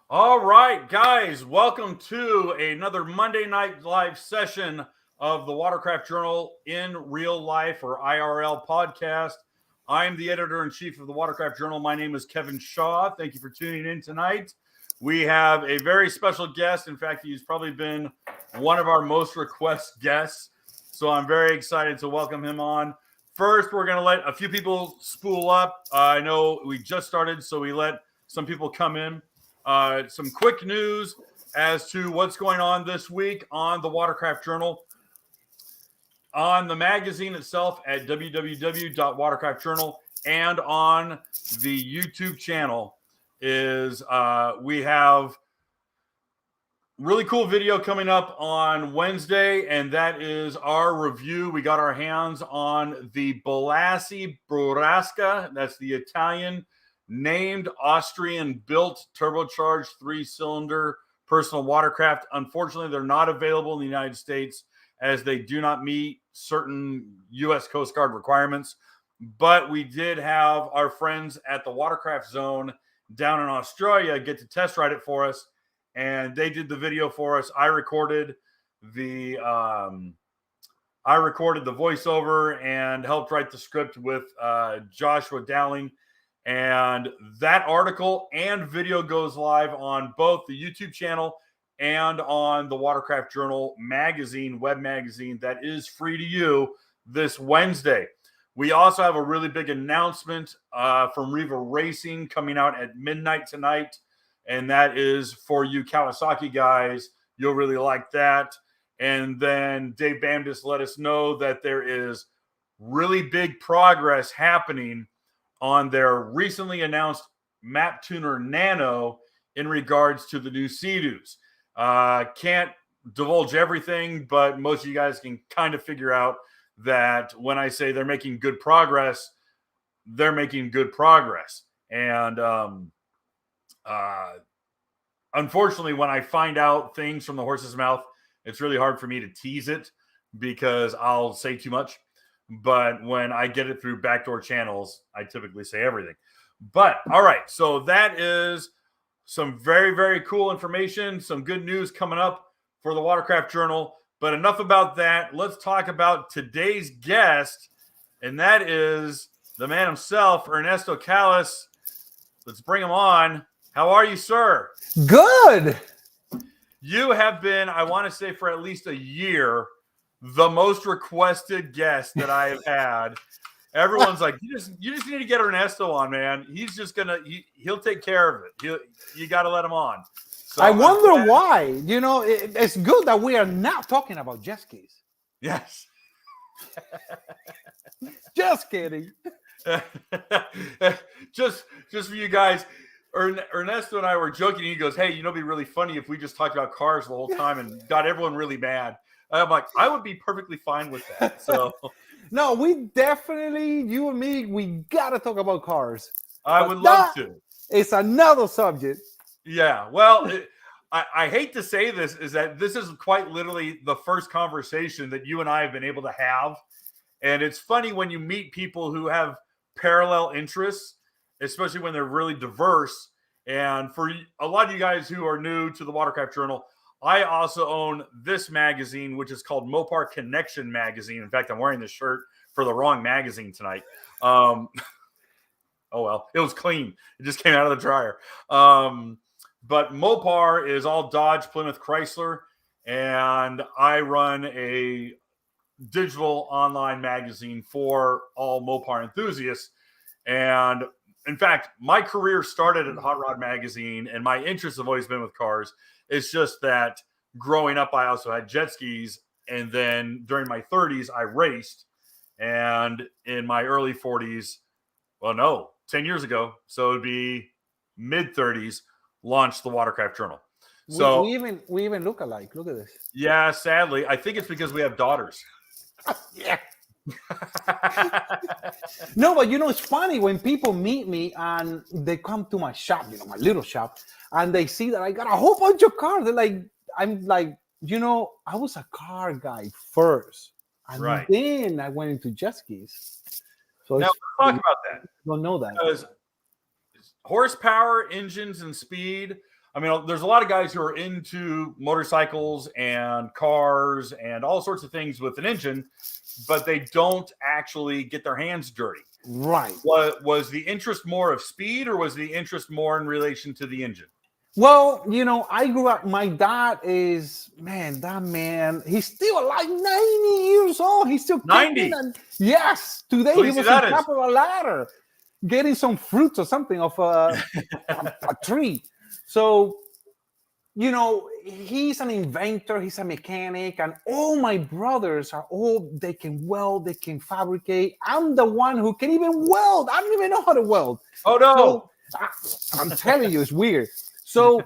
All right, guys, welcome to another Monday night live session of the Watercraft Journal in Real Life or IRL podcast. I'm the editor-in-chief of the Watercraft Journal. My name is Kevin Shaw. Thank you for tuning in tonight. We have a very special guest. In fact, he's probably been one of our most requested guests. So I'm very excited to welcome him on. First, we're going to let a few people spool up. I know we just started, so we let some people come in. Some quick news as to what's going on this week on the Watercraft Journal. On the magazine itself at www.watercraftjournal and on the YouTube channel is we have really cool video coming up on Wednesday, and that is our review. We got our hands on the Balassi Burrasca. That's the Italian named Austrian-built turbocharged 3-cylinder personal watercraft. Unfortunately, they're not available in the United States as they do not meet certain U.S. Coast Guard requirements. But we did have our friends at the Watercraft Zone down in Australia get to test ride it for us, and they did the video for us. I recorded the voiceover and helped write the script with Joshua Dowling. And that article and video goes live on both the YouTube channel and on the Watercraft Journal magazine, web magazine, that is free to you this Wednesday. We also have a really big announcement from Riva Racing coming out at midnight tonight, and that is for you Kawasaki guys. You'll really like that. And then Dave Bamdis let us know that there is really big progress happening on their recently announced Map Tuner Nano in regards to the new Sea-Doos. Can't divulge everything, but most of you guys can kind of figure out that when I say they're making good progress, they're making good progress. And unfortunately, when I find out things from the horse's mouth, it's really hard for me to tease it because I'll say too much. But when I get it through backdoor channels, I typically say everything. But all right, so that is some very, very cool information, some good news coming up for the Watercraft Journal. But enough about that. Let's talk about today's guest, and that is the man himself, Ernesto Calas. Let's bring him on. How are you, sir? Good. You have been, I want to say, for at least a year, the most requested guest that I have had. Everyone's like, you just need to get Ernesto on, man. He's just gonna he'll take care of it. You got to let him on. So I wonder why. You know, it's good that we are not talking about jet skis. Yes. Just kidding. just for you guys. Ernesto and I were joking. He goes, "Hey, it'd be really funny if we just talked about cars the whole time and got everyone really mad." I'm like, I would be perfectly fine with that. So, no, we definitely, you and me, we gotta talk about cars. I would love to. It's another subject. Yeah. Well, I hate to say this, is that this is quite literally the first conversation that you and I have been able to have, and it's funny when you meet people who have parallel interests, especially when they're really diverse. And for a lot of you guys who are new to the Watercraft Journal, I also own this magazine, which is called Mopar Connection Magazine. In fact, I'm wearing this shirt for the wrong magazine tonight. Oh, well, it was clean. It just came out of the dryer. But Mopar is all Dodge, Plymouth, Chrysler, and I run a digital online magazine for all Mopar enthusiasts. And in fact, my career started at Hot Rod Magazine, and my interests have always been with cars. It's just that growing up, I also had jet skis. And then during my 30s, I raced. And in my early 40s, 10 years ago, so it'd be mid-30s, launched the Watercraft Journal. So we even look alike. Look at this. Yeah, sadly. I think it's because we have daughters. Yeah. No, but it's funny when people meet me and they come to my shop, my little shop, and they see that I got a whole bunch of cars. They're like, I'm like, I was a car guy first, and then I went into jet skis. So now let's talk about that. Don't know that because horsepower, engines, and speed. I mean, there's a lot of guys who are into motorcycles and cars and all sorts of things with an engine, but they don't actually get their hands dirty. Right. Was the interest more of speed, or was the interest more in relation to the engine? Well, you know, I grew up. My dad is that man. He's still like 90 years old. He's still 90. Yes, today he was on top of a ladder, getting some fruits or something off a tree. So, you know, he's an inventor. He's a mechanic, and all my brothers are all. They can weld. They can fabricate. I'm the one who can even weld. I don't even know how to weld. Oh no! So, I'm telling you, it's weird. So,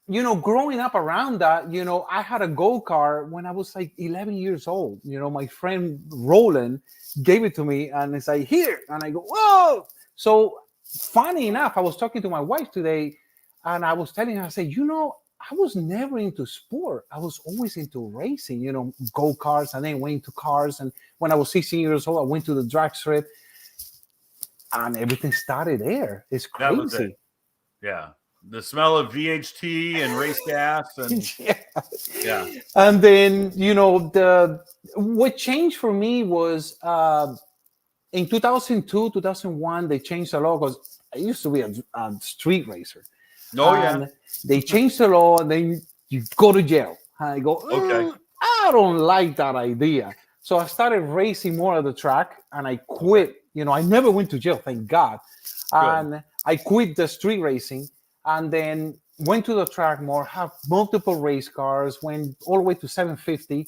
you know, growing up around that, you know, I had a go-kart when I was like 11 years old. You know, my friend Roland gave it to me and it's like, here. And I go, whoa. So funny enough, I was talking to my wife today and I was telling her, I said, you know, I was never into sport. I was always into racing, you know, go-karts, and then went into cars. And when I was 16 years old, I went to the drag strip and everything started there. It's crazy. That was it. Yeah. The smell of VHT and race gas, and yeah. And then, you know, what changed for me was in 2002, 2001, they changed the law because I used to be a street racer. Oh yeah. They changed the law, and then you go to jail. And I go, okay. I don't like that idea. So I started racing more at the track, and I quit. You know, I never went to jail, thank God. And I quit the street racing. And then went to the track more, have multiple race cars, went all the way to 750.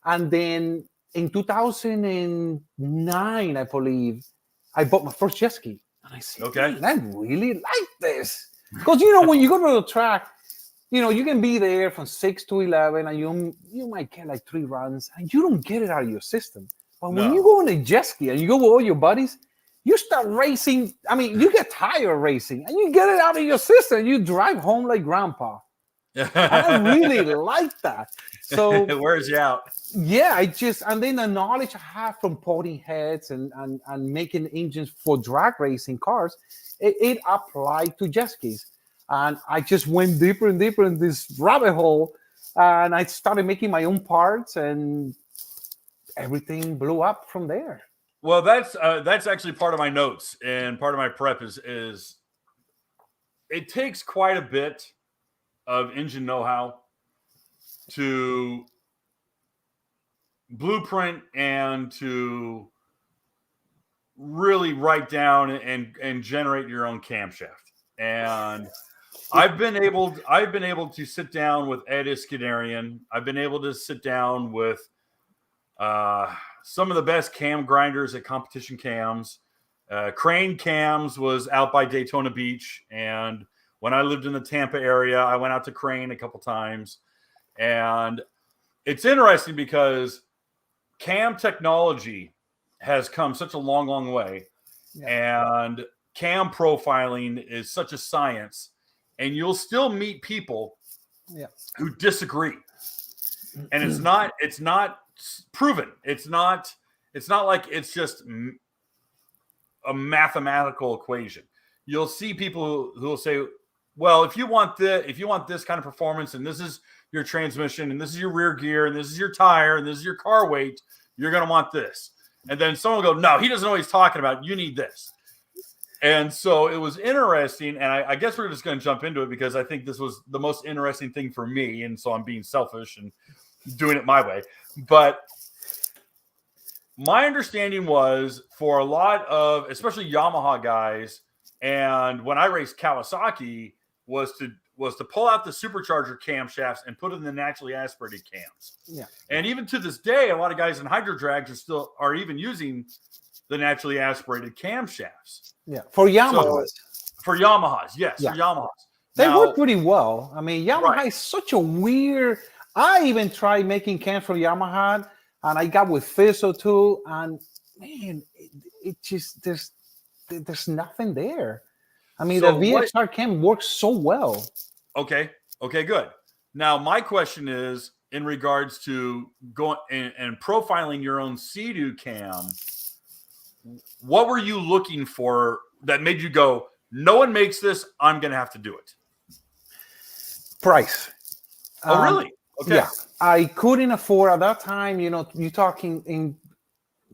And then in 2009, I believe, I bought my first jet ski. And I said, okay, I really like this. Because, you know, when you go to the track, you know, you can be there from 6 to 11 and you might get like 3 runs and you don't get it out of your system. But when you go on a jet ski and you go with all your buddies, you start racing. I mean, you get tired of racing and you get it out of your system. You drive home like grandpa. I really like that. So it wears you out. Yeah, and then the knowledge I have from porting heads and making engines for drag racing cars, it applied to jet skis. And I just went deeper and deeper in this rabbit hole. And I started making my own parts and everything blew up from there. Well, that's actually part of my notes and part of my prep is it takes quite a bit of engine know-how to blueprint and to really write down and generate your own camshaft. And I've been able to sit down with Ed Iskandarian. I've been able to sit down with some of the best cam grinders at Competition Cams. Crane Cams was out by Daytona Beach. And when I lived in the Tampa area, I went out to Crane a couple times. And it's interesting because cam technology has come such a long, long way. Yeah. And cam profiling is such a science. And you'll still meet people who disagree. And it's not proven. It's not like it's just a mathematical equation. You'll see people who will say, well, if you want this kind of performance, and this is your transmission, and this is your rear gear, and this is your tire, and this is your car weight, you're going to want this. And then someone will go, no, he doesn't know what he's talking about. You need this. And so it was interesting. And I guess we're just going to jump into it because I think this was the most interesting thing for me. And so I'm being selfish and doing it my way. But my understanding was for a lot of, especially Yamaha guys, and when I raced Kawasaki, was to pull out the supercharger camshafts and put in the naturally aspirated cams. Yeah. And even to this day, a lot of guys in hydro drags are even using the naturally aspirated camshafts. Yeah. For Yamahas. For Yamahas, yes. Yeah. For Yamahas. They work pretty well. I mean, Yamaha is such a weird. I even tried making cams for Yamaha, and I got with Fizzle too. And man, it just there's nothing there. I mean, so the VXR cam works so well. Okay, good. Now, my question is in regards to going and profiling your own Sea-Doo cam. What were you looking for that made you go, no one makes this, I'm going to have to do it? Price. Oh, really? Okay. Yeah, I couldn't afford at that time. You know, you're talking in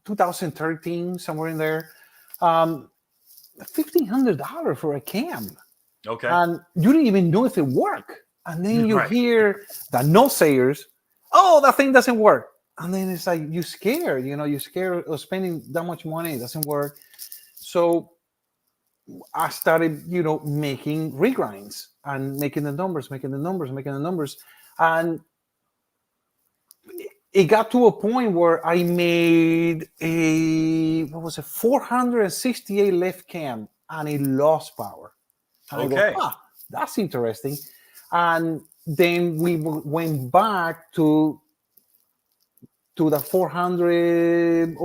2013, somewhere in there, $1,500 for a cam, Okay. and you didn't even know if it worked. And then you Right. hear the no sayers, "Oh, that thing doesn't work," and then it's like you scared. You know, you're scared of spending that much money. It doesn't work. So I started, you know, making regrinds and making the numbers, and it got to a point where I made a 468 left cam, and it lost power. And I Okay. go, that's interesting. And then we went back to the 400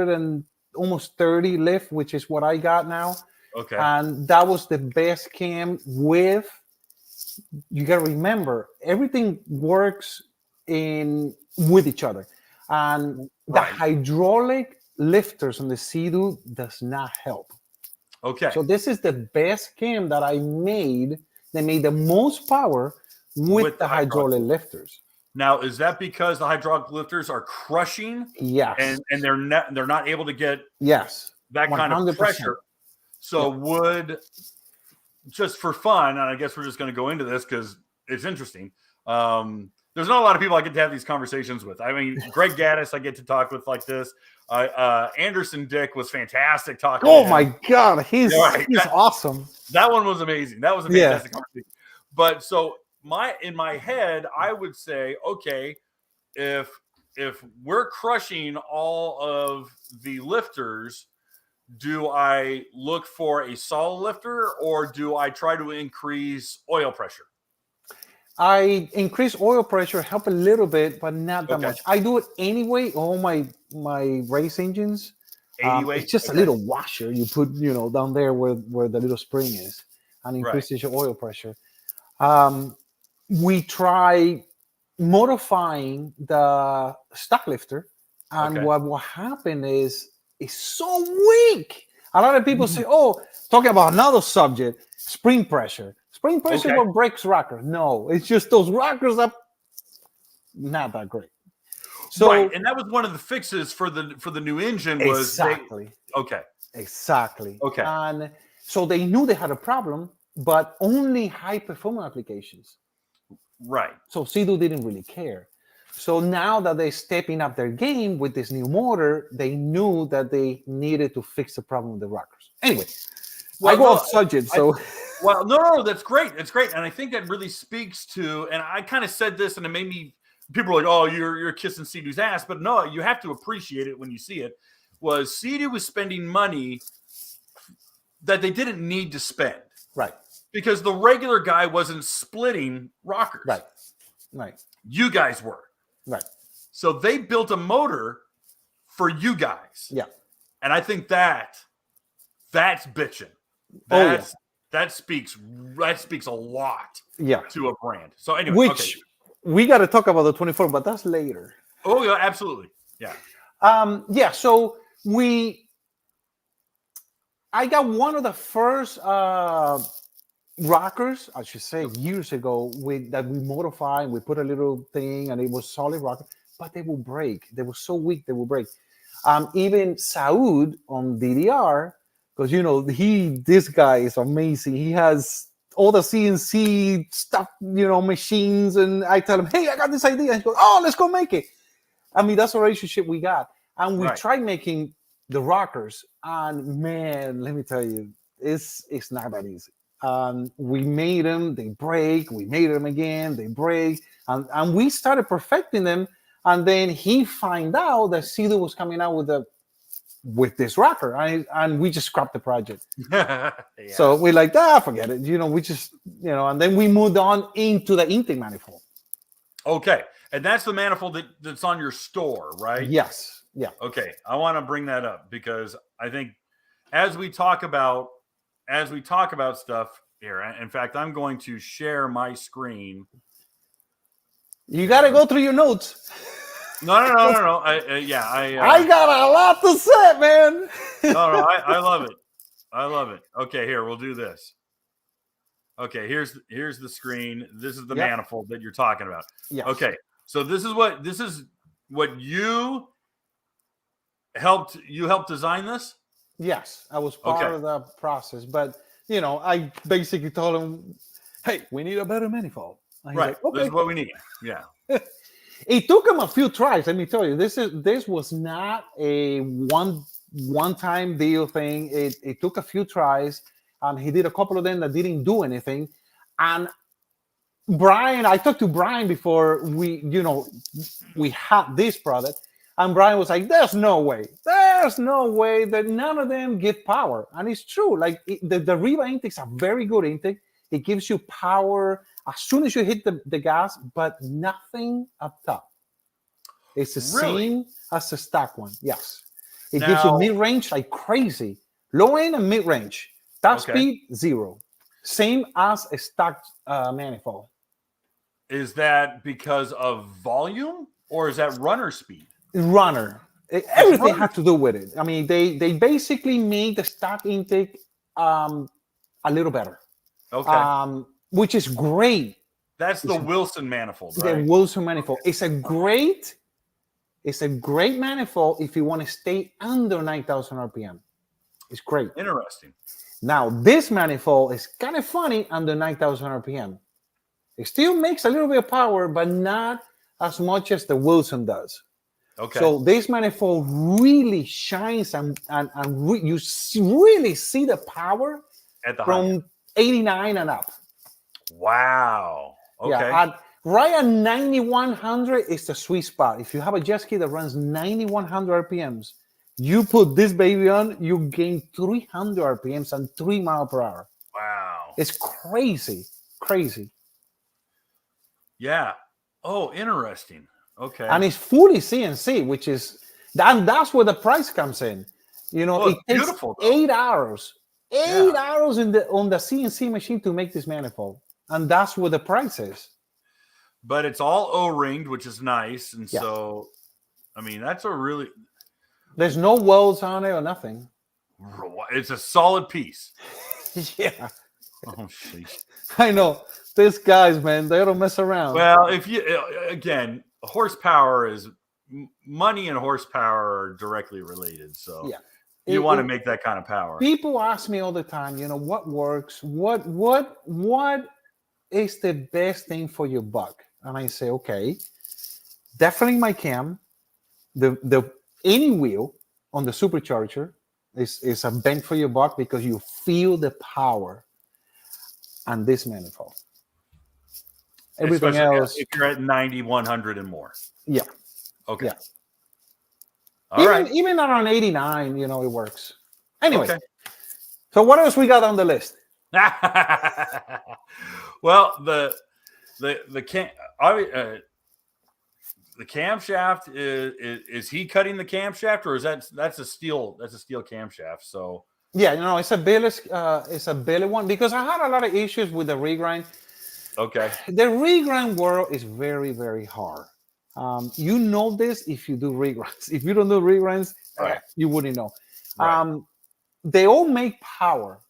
and almost 30 left, which is what I got now. Okay. And that was the best cam with, you got to remember, everything works with each other. And the hydraulic lifters on the Sea-Doo does not help. Okay. So this is the best cam that I made. They made the most power with the hydraulic lifters. Now, is that because the hydraulic lifters are crushing? Yes. And they're not able to get that kind of 100%. pressure. So just for fun, and I guess we're just going to go into this because it's interesting. There's not a lot of people I get to have these conversations with. I mean, Greg Gaddis, I get to talk with like this. Anderson Dick was fantastic talking. Oh my God, he's awesome. That one was amazing. That was a fantastic conversation. But so in my head, I would say, okay, if we're crushing all of the lifters, do I look for a solid lifter or do I try to increase oil pressure? I increase oil pressure, help a little bit, but not that much. I do it anyway. All my race engines, 80 weight. It's just a little washer you put, you know, down there where the little spring is, and increases your oil pressure. We try modifying the stock lifter, and what happened is it's so weak. A lot of people say, "Oh, talking about another subject, spring pressure." Spring pressure what breaks rockers. No, it's just those rockers are not that great. So, and that was one of the fixes for the new engine was exactly. And so they knew they had a problem, but only high performance applications. Right. So Sea-Doo didn't really care. So now that they're stepping up their game with this new motor, they knew that they needed to fix the problem with the rockers. Anyway, I go off subject, so. No, that's great. It's great. And I think that really speaks to, and I kind of said this and it made me, people are like, oh, you're kissing Sea-Doo's ass. But no, you have to appreciate it when you see it. Was Sea-Doo was spending money that they didn't need to spend. Right. Because the regular guy wasn't splitting rockers. Right. You guys were. Right. So they built a motor for you guys. Yeah. And I think that's bitching. That speaks a lot to a brand. So anyway, we got to talk about the 24, but that's later. Oh yeah, absolutely. Yeah. So I got one of the first rockers, I should say, years ago that we modified. We put a little thing, and it was solid rocker, but they will break. They were so weak they will break. Even Saud on DDR. Because, you know, this guy is amazing. He has all the CNC stuff, you know, machines. And I tell him, hey, I got this idea. And he goes, oh, let's go make it. I mean, that's a relationship we got. And we tried making the rockers. And, man, let me tell you, it's not that easy. We made them. They break. We made them again. They break. And we started perfecting them. And then he found out that Sea-Doo was coming out with this rocker, and we just scrapped the project. So we're like, forget it. You know, we just, you know, and then we moved on into the intake manifold. Okay. And that's the manifold that's on your store, right? Yes. Yeah. Okay. I want to bring that up because I think as we talk about stuff here, in fact, I'm going to share my screen. You got to go through your notes. No. I got a lot to say, man. I love it. Okay, here, we'll do this. Okay, here's the screen. This is the Yep. manifold that you're talking about. Yes. Okay, so this is what you helped design this. Yes, I was part Okay. of the process, but I basically told him, "Hey, we need a better manifold." And he's Right. like, This "Okay." is what we need. Yeah. It took him a few tries. Let me tell you, this was not a one time deal thing. It took a few tries. He did a couple of them that didn't do anything, and Brian, I talked to Brian before we had this product, and Brian was like, "There's no way that none of them give power," and it's true. Like the Riva intakes are very good intake. It gives you power as soon as you hit the gas, but nothing up top. It's the Really? same as the stock one. Yes, it gives you Now, mid range like crazy, low end and mid range. Top Okay. speed 0, same as a stock manifold. is that because of volume or is that runner speed? Runner. Everything runner. had to do with it. I mean, they basically made the stock intake a little better, Okay. which is great. That's the Wilson manifold, The right? Wilson manifold. It's a great manifold if you want to stay under 9,000 RPM. It's great. Interesting. Now, this manifold is kind of funny under 9,000 RPM. It still makes a little bit of power, but not as much as the Wilson does. Okay. So this manifold really shines, and you really see the power At the high end. from 89 and up. Wow. Okay. Yeah, right at 9,100 is the sweet spot. If you have a jet ski that runs 9,100 RPMs, you put this baby on, you gain 300 RPMs and 3 miles per hour. Wow. It's crazy. Yeah. Oh, interesting. Okay. And it's fully CNC, which is that's where the price comes in. Well, it takes beautiful, though. 8 hours, Yeah. hours on the CNC machine to make this manifold, and that's where the price is. But it's all O-ringed, which is nice, and Yeah. so, I mean, that's a really. There's no welds on it or nothing. It's a solid piece. Yeah, Oh, jeez. I know. These guys, man, they don't mess around. Well, if you again, horsepower is money and horsepower are directly related. So Yeah. you want to make that kind of power. People ask me all the time, what works? What is the best thing for your buck? And I say, okay, definitely my cam. The any wheel on the supercharger is a bang for your buck because you feel the power. And this manifold. Everything Especially else, if you're at 90, 100 and more. Yeah. Okay. Yeah. All right. Even around 89, it works. Anyway, Okay. So what else we got on the list? Well, the camshaft is he cutting the camshaft, or is that's a steel camshaft? So Yeah, it's a billet one because I had a lot of issues with the regrind. okay. The regrind world is very, very hard. You know this if you do regrinds. If you don't do regrinds, Right. you wouldn't know. Right. They all make power,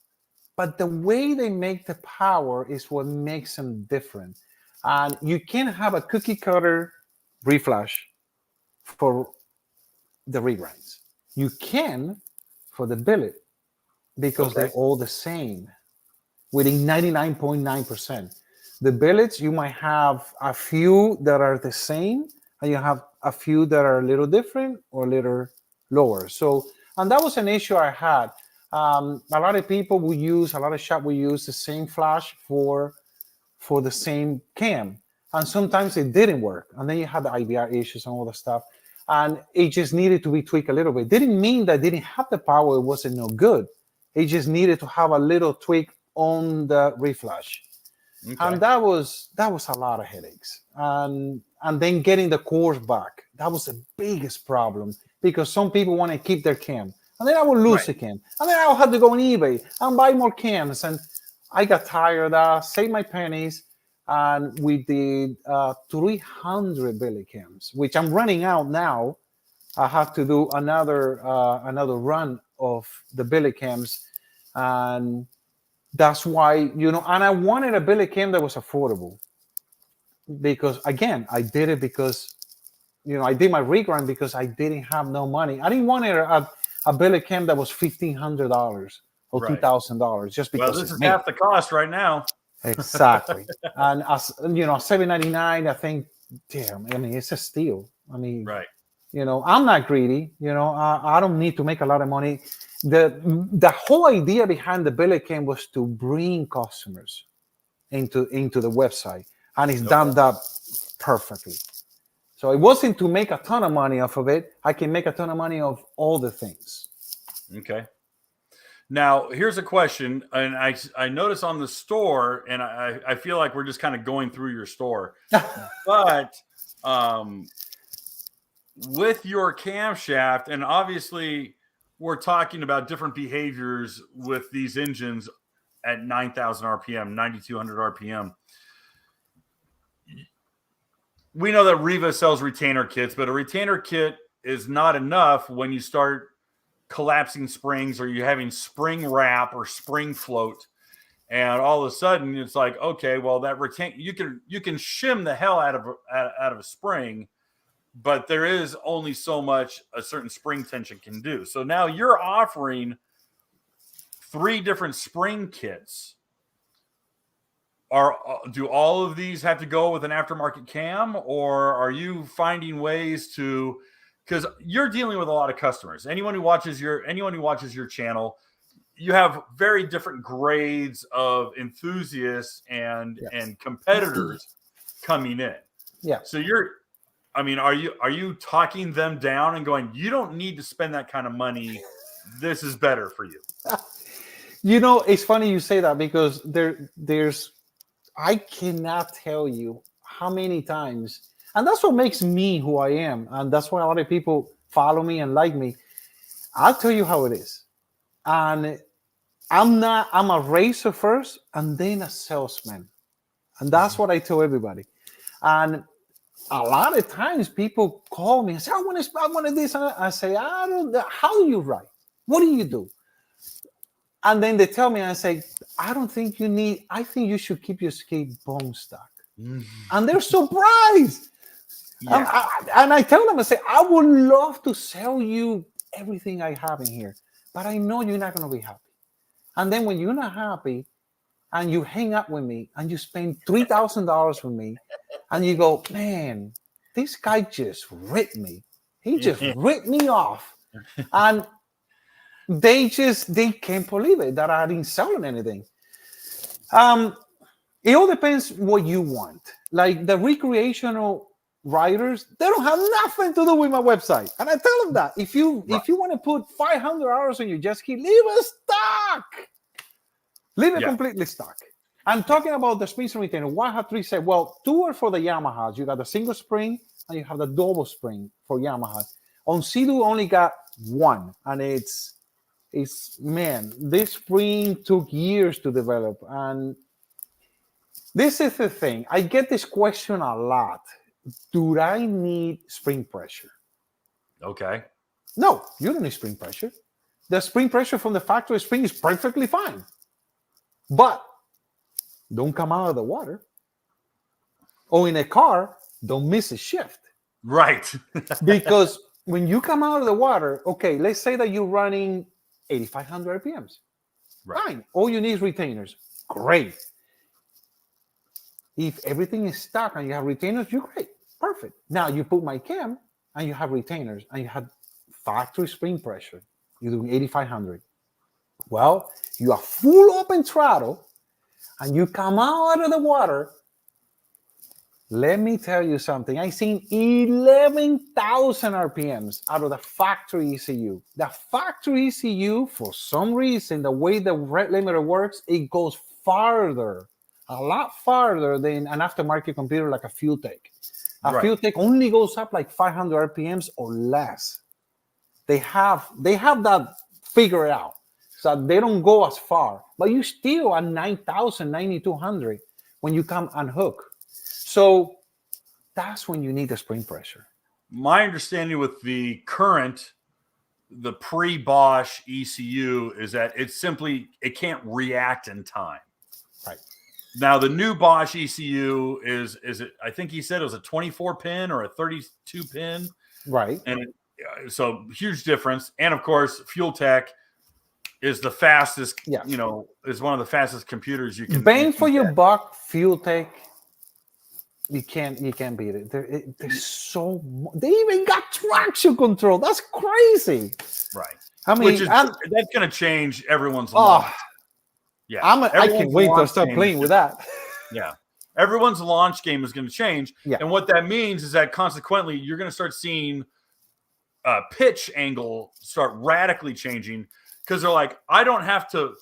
but the way they make the power is what makes them different. And you can't have a cookie cutter reflash for the regrinds. You can for the billet because they're all the same within 99.9%. The billets, you might have a few that are the same, and you have a few that are a little different or a little lower. So, and that was an issue I had. A lot of people will use, a lot of shop will use the same flash for the same cam, and sometimes it didn't work. And then you had the IBR issues and all the stuff, and it just needed to be tweaked a little bit. Didn't mean that it didn't have the power; it wasn't no good. It just needed to have a little tweak on the reflash. Okay. And that was a lot of headaches. And then getting the cores back, that was the biggest problem because some people want to keep their cam. And then I would lose the cam. And then I would have to go on eBay and buy more cams. And I got tired of that, saved my pennies, and we did 300 billet cams, which I'm running out now. I have to do another run of the billet cams. And That's why, and I wanted a billet cam that was affordable because, again, I did it because, I did my regrind because I didn't have no money. I didn't want a billet cam that was $1,500 or Right. $2,000 just Well, because this it's is me. half the cost right now. Exactly. And as $7.99, I think, damn, I mean, it's a steal. I mean, Right. I'm not greedy. I don't need to make a lot of money. The whole idea behind the billet cam was to bring customers into the website, and it's done that perfectly. So it wasn't to make a ton of money off of it. I can make a ton of money of all the things. Okay. Now, here's a question, and I notice on the store, and I feel like we're just kind of going through your store, but with your camshaft, and obviously we're talking about different behaviors with these engines at 9,000 RPM, 9,200 RPM. We know that Riva sells retainer kits, but a retainer kit is not enough when you start collapsing springs or you're having spring wrap or spring float, and all of a sudden it's like, okay, well, that retain you can shim the hell out of a spring, but there is only so much a certain spring tension can do. So now you're offering 3 different spring kits. Do all of these have to go with an aftermarket cam, or are you finding ways to, because you're dealing with a lot of customers. Anyone who watches your channel, you have very different grades of enthusiasts and competitors coming in. Yeah. So are you talking them down and going, you don't need to spend that kind of money, this is better for you? It's funny you say that because there's I cannot tell you how many times, and that's what makes me who I am, and that's why a lot of people follow me and like me. I'll tell you how it is. And I'm a racer first and then a salesman. And that's what I tell everybody. And a lot of times people call me and say, I want this. And I say, I don't know. How do you ride? What do you do? And then they tell me, and I say, I don't think you need, I think you should keep your skate bone stock. And they're surprised. Yeah. And I tell them, I say, I would love to sell you everything I have in here, but I know you're not going to be happy. And then when you're not happy and you hang up with me and you spend $3,000 with me and you go, man, this guy just ripped me. He just ripped me off. And they can't believe it that I didn't sell them anything. It all depends what you want. Like the recreational riders, they don't have nothing to do with my website. And I tell them that if you want to put 500 hours on your jet ski, leave it stock. Leave it completely stuck. I'm talking about the springs and retainer. Why have 3 said? Well, 2 are for the Yamahas. You got the single spring and you have the double spring for Yamaha. On Sea-Doo only got 1, and it's man, this spring took years to develop. And this is the thing. I get this question a lot. Do I need spring pressure? Okay. No, you don't need spring pressure. The spring pressure from the factory spring is perfectly fine. But don't come out of the water. Or in a car, don't miss a shift. Right. Because when you come out of the water, okay, let's say that you're running 8,500 RPMs. Right. Fine. All you need is retainers. Great. If everything is stuck and you have retainers, you're great. Perfect. Now you put my cam and you have retainers and you have factory spring pressure. You're doing 8,500. Well, you are full open throttle and you come out of the water. Let me tell you something. I've seen 11,000 RPMs out of the factory ECU. The factory ECU, for some reason, the way the rate limiter works, it goes farther, a lot farther than an aftermarket computer like a Fuel Tech. A Fuel Tech only goes up like 500 RPMs or less. They have that figured out, so they don't go as far. But you still at 9,000, 9,200 when you come unhook. So that's when you need the spring pressure. My understanding with the current the pre-Bosch ECU is that it can't react in time. Right. Now the new Bosch ECU is it? I think he said it was a 24 pin or a 32 pin. Right. And so huge difference. And of course, Fuel Tech is the fastest. Yeah. Is one of the fastest computers you can. Bang for your buck, Fuel Tech. You can't beat it. There's so much. They even got traction control. That's crazy. Right. I mean, that's going to change everyone's launch. Yeah. I can't wait to start playing with that. Yeah. Everyone's launch game is going to change. Yeah. And what that means is that consequently, you're going to start seeing pitch angle start radically changing because they're like, I don't have to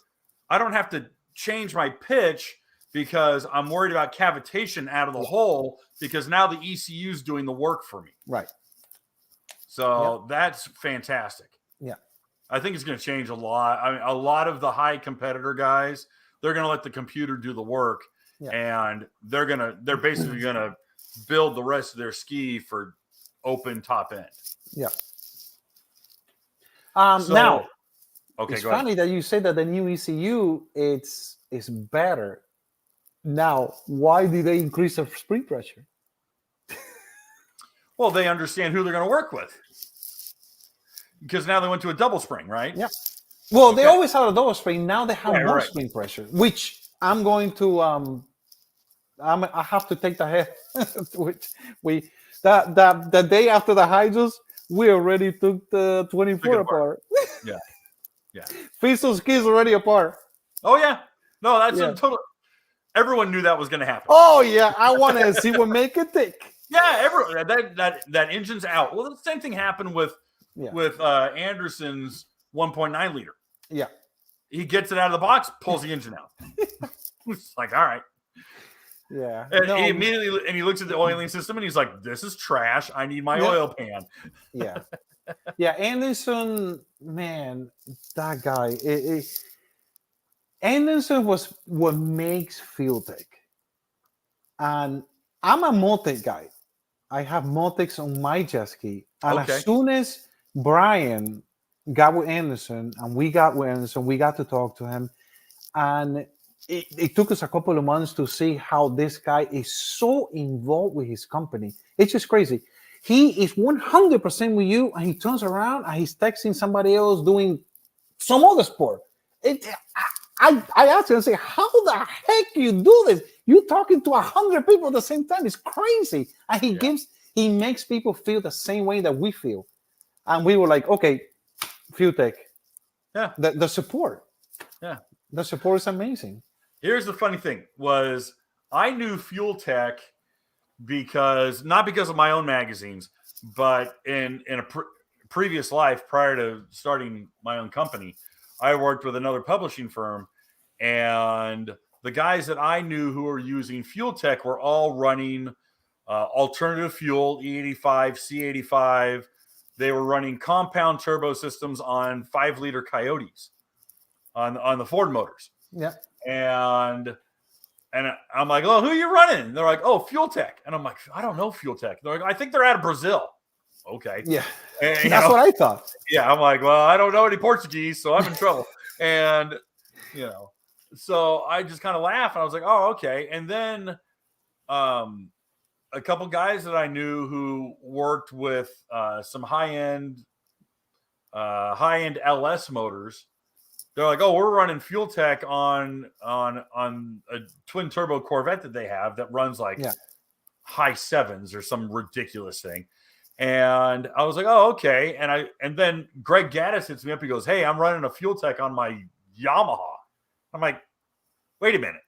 change my pitch because I'm worried about cavitation out of the hole because now the ECU is doing the work for me. Right. So that's fantastic. Yeah. I think it's going to change a lot. I mean, a lot of the high competitor guys, they're going to let the computer do the work, and they're basically going to build the rest of their ski for open top end. Yeah. So, now, okay, it's go ahead. funny that you say that the new ECU is better. Now, why did they increase the spring pressure? Well, they understand who they're going to work with. Because now they went to a double spring, right? Yeah. Well, they always had a double spring. Now they have more right. spring pressure, which I'm going to. I have to take the head. Which the day after the hydros, we already took the 24 apart. Yeah. Yeah. Pistol skis already apart. Oh yeah. No, that's a total. Everyone knew that was going to happen. Oh yeah, I want to see what make it tick. Yeah, everyone that engine's out. Well, the same thing happened with Anderson's 1.9 liter. Yeah. He gets it out of the box, pulls the engine out. It's like, all right. Yeah. And he immediately he looks at the oiling system and he's like, this is trash. I need my oil pan. Yeah. Yeah. Anderson, man, that guy. Anderson was what makes Fuel Tech. And I'm a Multec guy. I have Multecs on my jet ski. And as soon as Brian got with Anderson and we got to talk to him. And it took us a couple of months to see how this guy is so involved with his company. It's just crazy. He is 100% with you, and he turns around and he's texting somebody else doing some other sport. I asked him and say, how the heck you do this? You're talking to 100 people at the same time. It's crazy. And he makes people feel the same way that we feel. And we were like, okay, Fuel Tech. Yeah. The support. Yeah. The support is amazing. Here's the funny thing was I knew Fuel Tech not because of my own magazines, but in a previous life prior to starting my own company, I worked with another publishing firm, and the guys that I knew who were using Fuel Tech were all running alternative fuel, E85, C85. They were running compound turbo systems on 5-liter Coyotes on the Ford motors. Yeah. And I'm like, oh, who are you running? They're like, oh, Fuel Tech. And I'm like, I don't know Fuel Tech. They're like, I think they're out of Brazil. Okay. Yeah. And, that's what I thought. Yeah. I'm like, well, I don't know any Portuguese, so I'm in trouble. And, so I just kind of laughed and I was like, oh, okay. And then a couple guys that I knew who worked with some high-end LS motors, they're like, oh, we're running Fuel Tech on a twin turbo Corvette that they have that runs like high 7s or some ridiculous thing. And I was like, oh, okay. And then Greg Gaddis hits me up. He goes, hey, I'm running a Fuel Tech on my Yamaha. I'm like, wait a minute.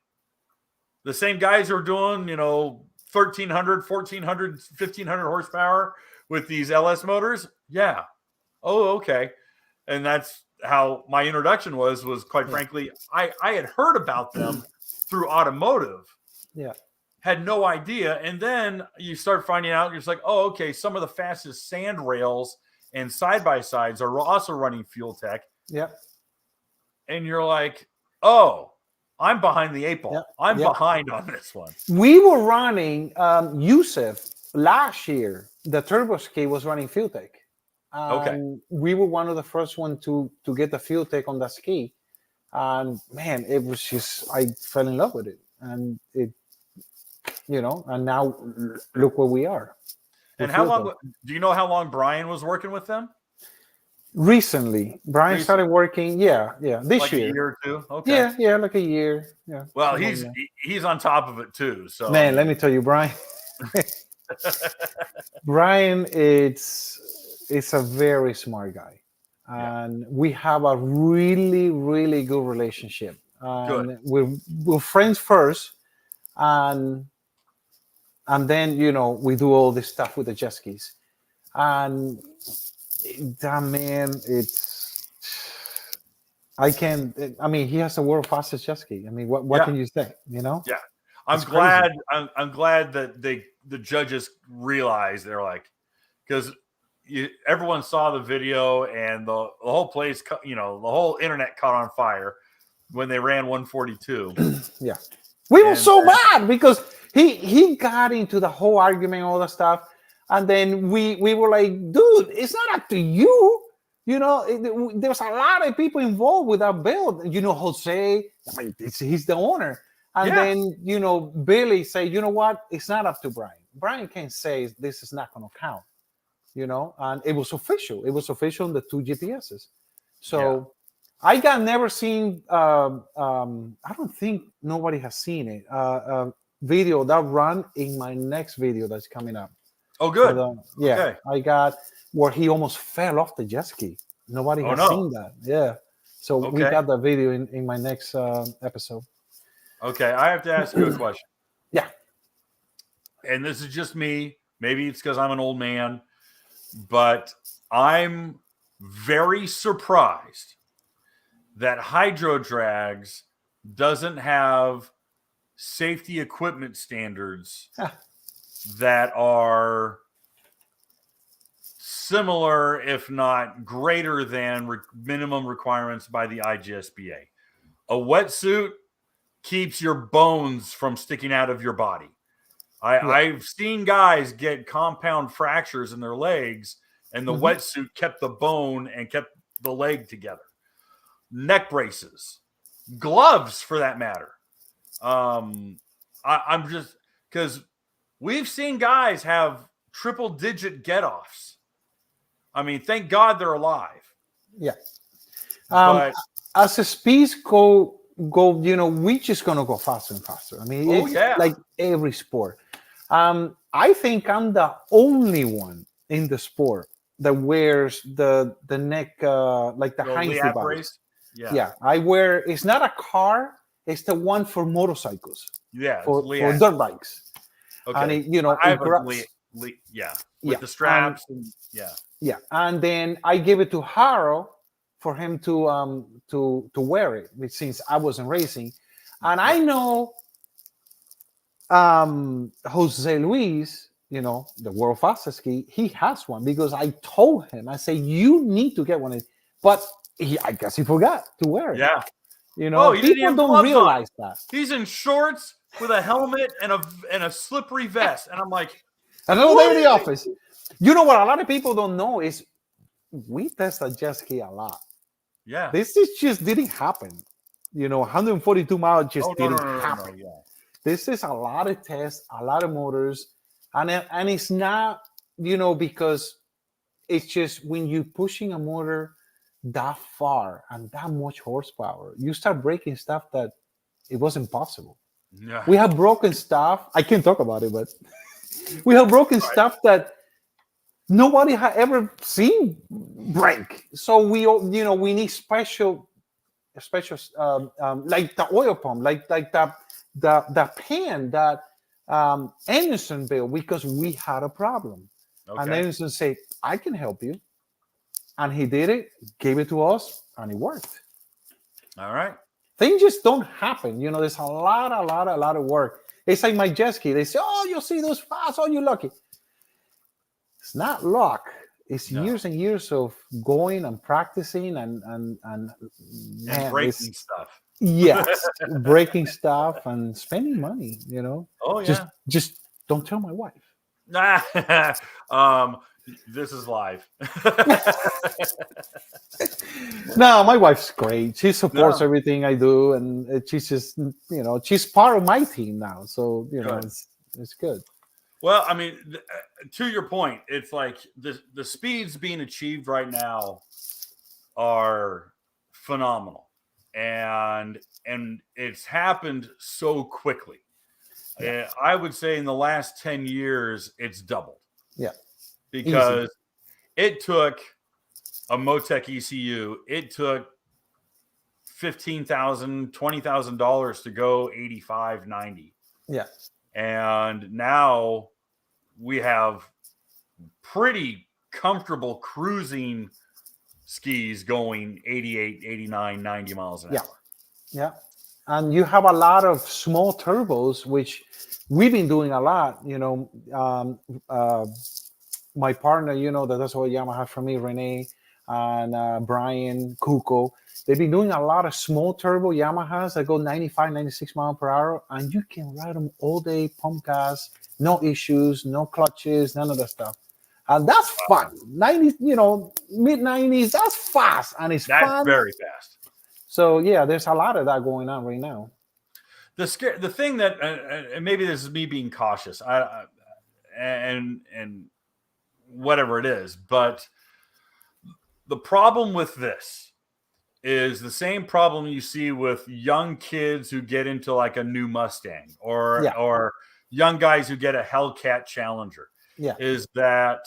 The same guys are doing, 1,300, 1,400, 1,500 horsepower with these LS motors. Yeah. Oh, okay. And that's how my introduction was quite frankly, I had heard about them through automotive. Yeah. Had no idea. And then you start finding out, you're just like, oh, okay, some of the fastest sand rails and side-by-sides are also running Fuel Tech. Yeah. And you're like, oh, I'm behind the 8 ball. Yeah. I'm behind on this one. We were running Yusuf last year. The turbo ski was running Fuel Tech. Okay. and we were one of the first one to get the field tech on that ski. And man, it was just, I fell in love with it, and it, and now look where we are. And how long? Do you know how long Brian was working with them? Recently, Brian started working. Yeah, this like year. A year or two. Okay. Yeah, like a year. Yeah. Well, he's on top of it too. So man, let me tell you, Brian. Brian, it's a very smart guy, and we have a really, really good relationship. Good. We're friends first, and then we do all this stuff with the jet skis, and that man, I mean, he has the world fastest jet ski. I mean, what can you say? Yeah, I'm glad. I'm glad that the judges realized, they're like, because everyone saw the video and the whole place, the whole internet caught on fire when they ran 142. Yeah, we were so mad because he got into the whole argument, all that stuff, and then we were like, dude, it's not up to you. There's a lot of people involved with that build. Jose, I mean, he's the owner. And then, Billy say, you know what? It's not up to Brian. Brian can say this is not going to count, and it was official. It was official on the 2 GPSs. So I got never seen, I don't think nobody has seen it, video that run in my next video that's coming up. Oh, good. Okay. I got where he almost fell off the jet ski. Nobody has seen that. Yeah. So we got that video in my next episode. Okay. I have to ask you a question. Yeah. And this is just me. Maybe it's because I'm an old man, but I'm very surprised that Hydro Drags doesn't have safety equipment standards that are similar, if not greater than minimum requirements by the IGSBA. A wetsuit keeps your bones from sticking out of your body. I've seen guys get compound fractures in their legs, and the wetsuit kept the bone and kept the leg together. Neck braces, gloves for that matter. I'm just, because we've seen guys have triple-digit get-offs. I mean, thank God they're alive. Yeah. But as the speeds go, we're just gonna go faster and faster. I mean, it's like every sport. I think I'm the only one in the sport that wears the neck, like the Heinz device. Yeah, I wear. It's not a car. It's the one for motorcycles. Yeah, for dirt bikes. Okay. And with the straps. Yeah, and then I give it to Haro for him to wear it, since I wasn't racing, and I know Jose Luis, the world fastest ski, he has one because I told him, I say, you need to get one, but I guess he forgot to wear it. Yeah. People don't realize that. He's in shorts with a helmet and a slippery vest. And I'm like, hello there in the office. You know what a lot of people don't know is we test a jet ski a lot. Yeah. This just didn't happen. 142 miles just didn't happen. Yeah. This is a lot of tests, a lot of motors. And it's not, because it's just when you're pushing a motor that far and that much horsepower, you start breaking stuff that it wasn't possible. Yeah. We have broken stuff. I can't talk about it, but we have broken stuff that nobody had ever seen break. So we need special, like the oil pump, like the pan that Anderson built, because we had a problem. Okay. And Anderson said, I can help you. And he did it, gave it to us, and it worked. All right. Things just don't happen. There's a lot of work. It's like my jet ski. They say, oh, you see those fast, oh, you're lucky. It's not luck. It's years and years of going and practicing and breaking stuff. Yes, breaking stuff and spending money. Oh yeah. Just don't tell my wife. This is live. No, my wife's great. She supports No. everything I do, and she's just, she's part of my team now. So, Good. it's good. Well, I mean, to your point, it's like the speeds being achieved right now are phenomenal, and it's happened so quickly. Yeah. I would say in the last 10 years, it's doubled. Yeah. Because it took a Motec ECU, it took $15,000, $20,000 to go 85, 90. Yeah. And now we have pretty comfortable cruising skis going 88, 89, 90 miles an hour. Yeah. And you have a lot of small turbos, which we've been doing a lot. My partner, that's what Yamaha for me, Renee and Brian Kuko. They've been doing a lot of small turbo Yamahas that go 95, 96 miles per hour, and you can ride them all day, pump gas, no issues, no clutches, none of that stuff. And that's fun. 90, mid 90s, that's fast, and it's That's fun. very fast. So yeah, there's a lot of that going on right now. The thing that, and maybe this is me being cautious, and whatever it is, but the problem with this is the same problem you see with young kids who get into like a new Mustang or young guys who get a Hellcat Challenger. Yeah, is that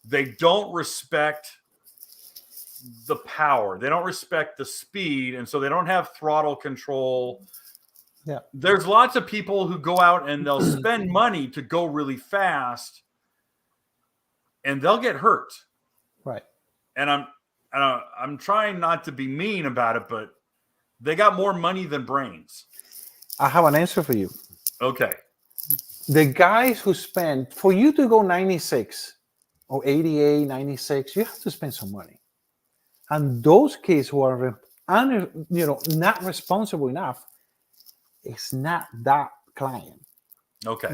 they don't respect the power. They don't respect the speed, and so they don't have throttle control. Yeah. There's lots of people who go out and they'll spend money to go really fast, and they'll get hurt. Right. And I'm trying not to be mean about it, but they got more money than brains. I have an answer for you. Okay. The guys who spend, for you to go 96 or 88, 96, you have to spend some money. And those kids who are, not responsible enough, it's not that client. Okay.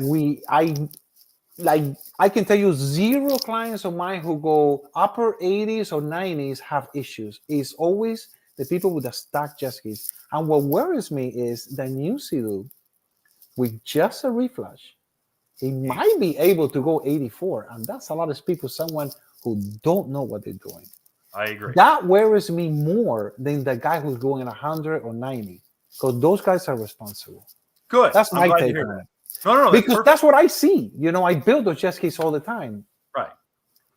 I can tell you 0 clients of mine who go upper 80s or 90s have issues. It's always the people with the stock jet skis. And what worries me is the new Sea-Doo with just a reflash, he might be able to go 84. And that's a lot of people, someone who don't know what they're doing. I agree. That worries me more than the guy who's going 100 or 90, because those guys are responsible. Good. That's my take on it. No, because that's what I see. I build those jet skis all the time. Right.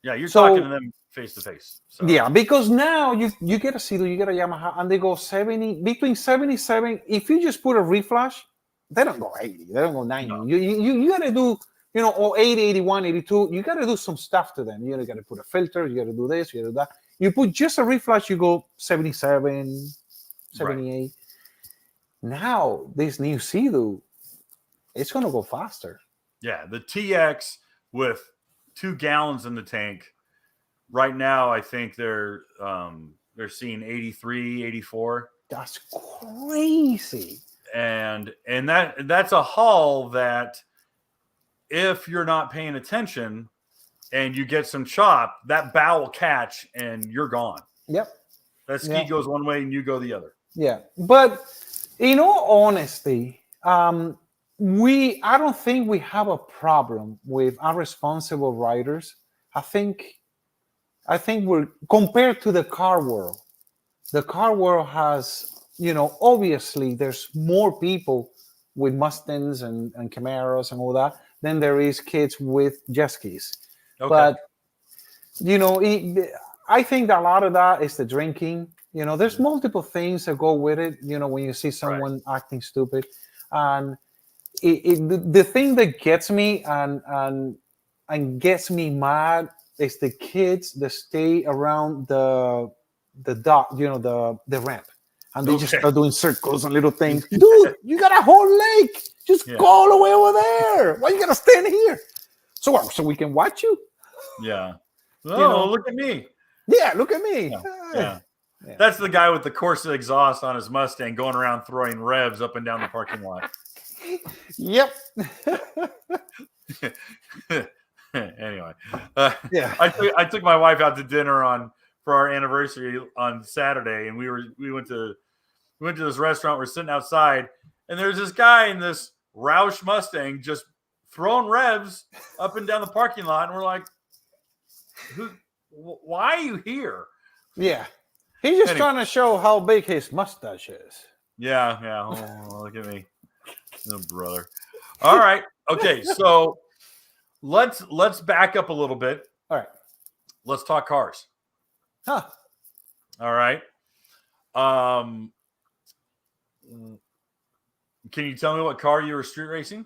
Yeah, you're talking to them face to face. Yeah, because now you get a Sea-Doo, you get a Yamaha, and they go 70, between 77. If you just put a reflash, they don't go 80, they don't go 90. No. You got to do, or 80, 81, 82. You got to do some stuff to them. You got to put a filter, you got to do this, you got to do that. You put just a reflash, you go 77, 78. Right. Now, this new Sea-Doo, it's going to go faster. Yeah, the TX with 2 gallons in the tank. Right now, I think they're seeing 83, 84. That's crazy. And that's a haul that if you're not paying attention and you get some chop, that bow will catch and you're gone. Yep. That ski goes one way and you go the other. Yeah. But in all honesty, I don't think we have a problem with irresponsible riders. I think we're, compared to the car world, the car world has, obviously there's more people with Mustangs and Camaros and all that than there is kids with jet skis. Okay. But, I think that a lot of that is the drinking. There's multiple things that go with it, when you see someone acting stupid. And the thing that gets me and gets me mad is the kids that stay around the dock, the ramp, and they just start doing circles and little things. Dude, you got a whole lake. Just go all the way over there. Why you gotta stand here? So we can watch you? Yeah. Oh, look at me. Yeah, look at me. Yeah. That's the guy with the Corsa exhaust on his Mustang going around throwing revs up and down the parking lot. Yep. Anyway, Yeah. I took my wife out to dinner for our anniversary on Saturday, and we went to this restaurant. We're sitting outside, and there's this guy in this Roush Mustang just throwing revs up and down the parking lot, and we're like, why are you here? Yeah. He's just trying to show how big his mustache is. Yeah. Oh, look at me. Oh, brother. All right. Okay. So let's back up a little bit. All right. Let's talk cars. Huh. All right. Can you tell me what car you were street racing?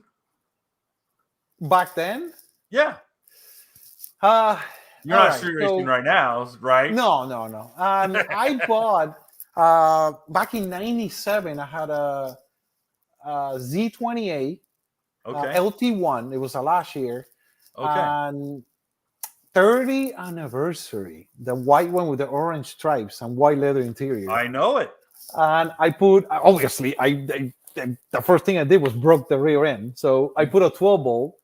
Back then? Yeah. You're not street racing right now, right? No. I bought back in '97. I had a Z28 LT1. It was a last year. Okay. And 30th anniversary, the white one with the orange stripes and white leather interior. I know it. And I put, obviously, the first thing I did was broke the rear end. So I put a 12 bolt.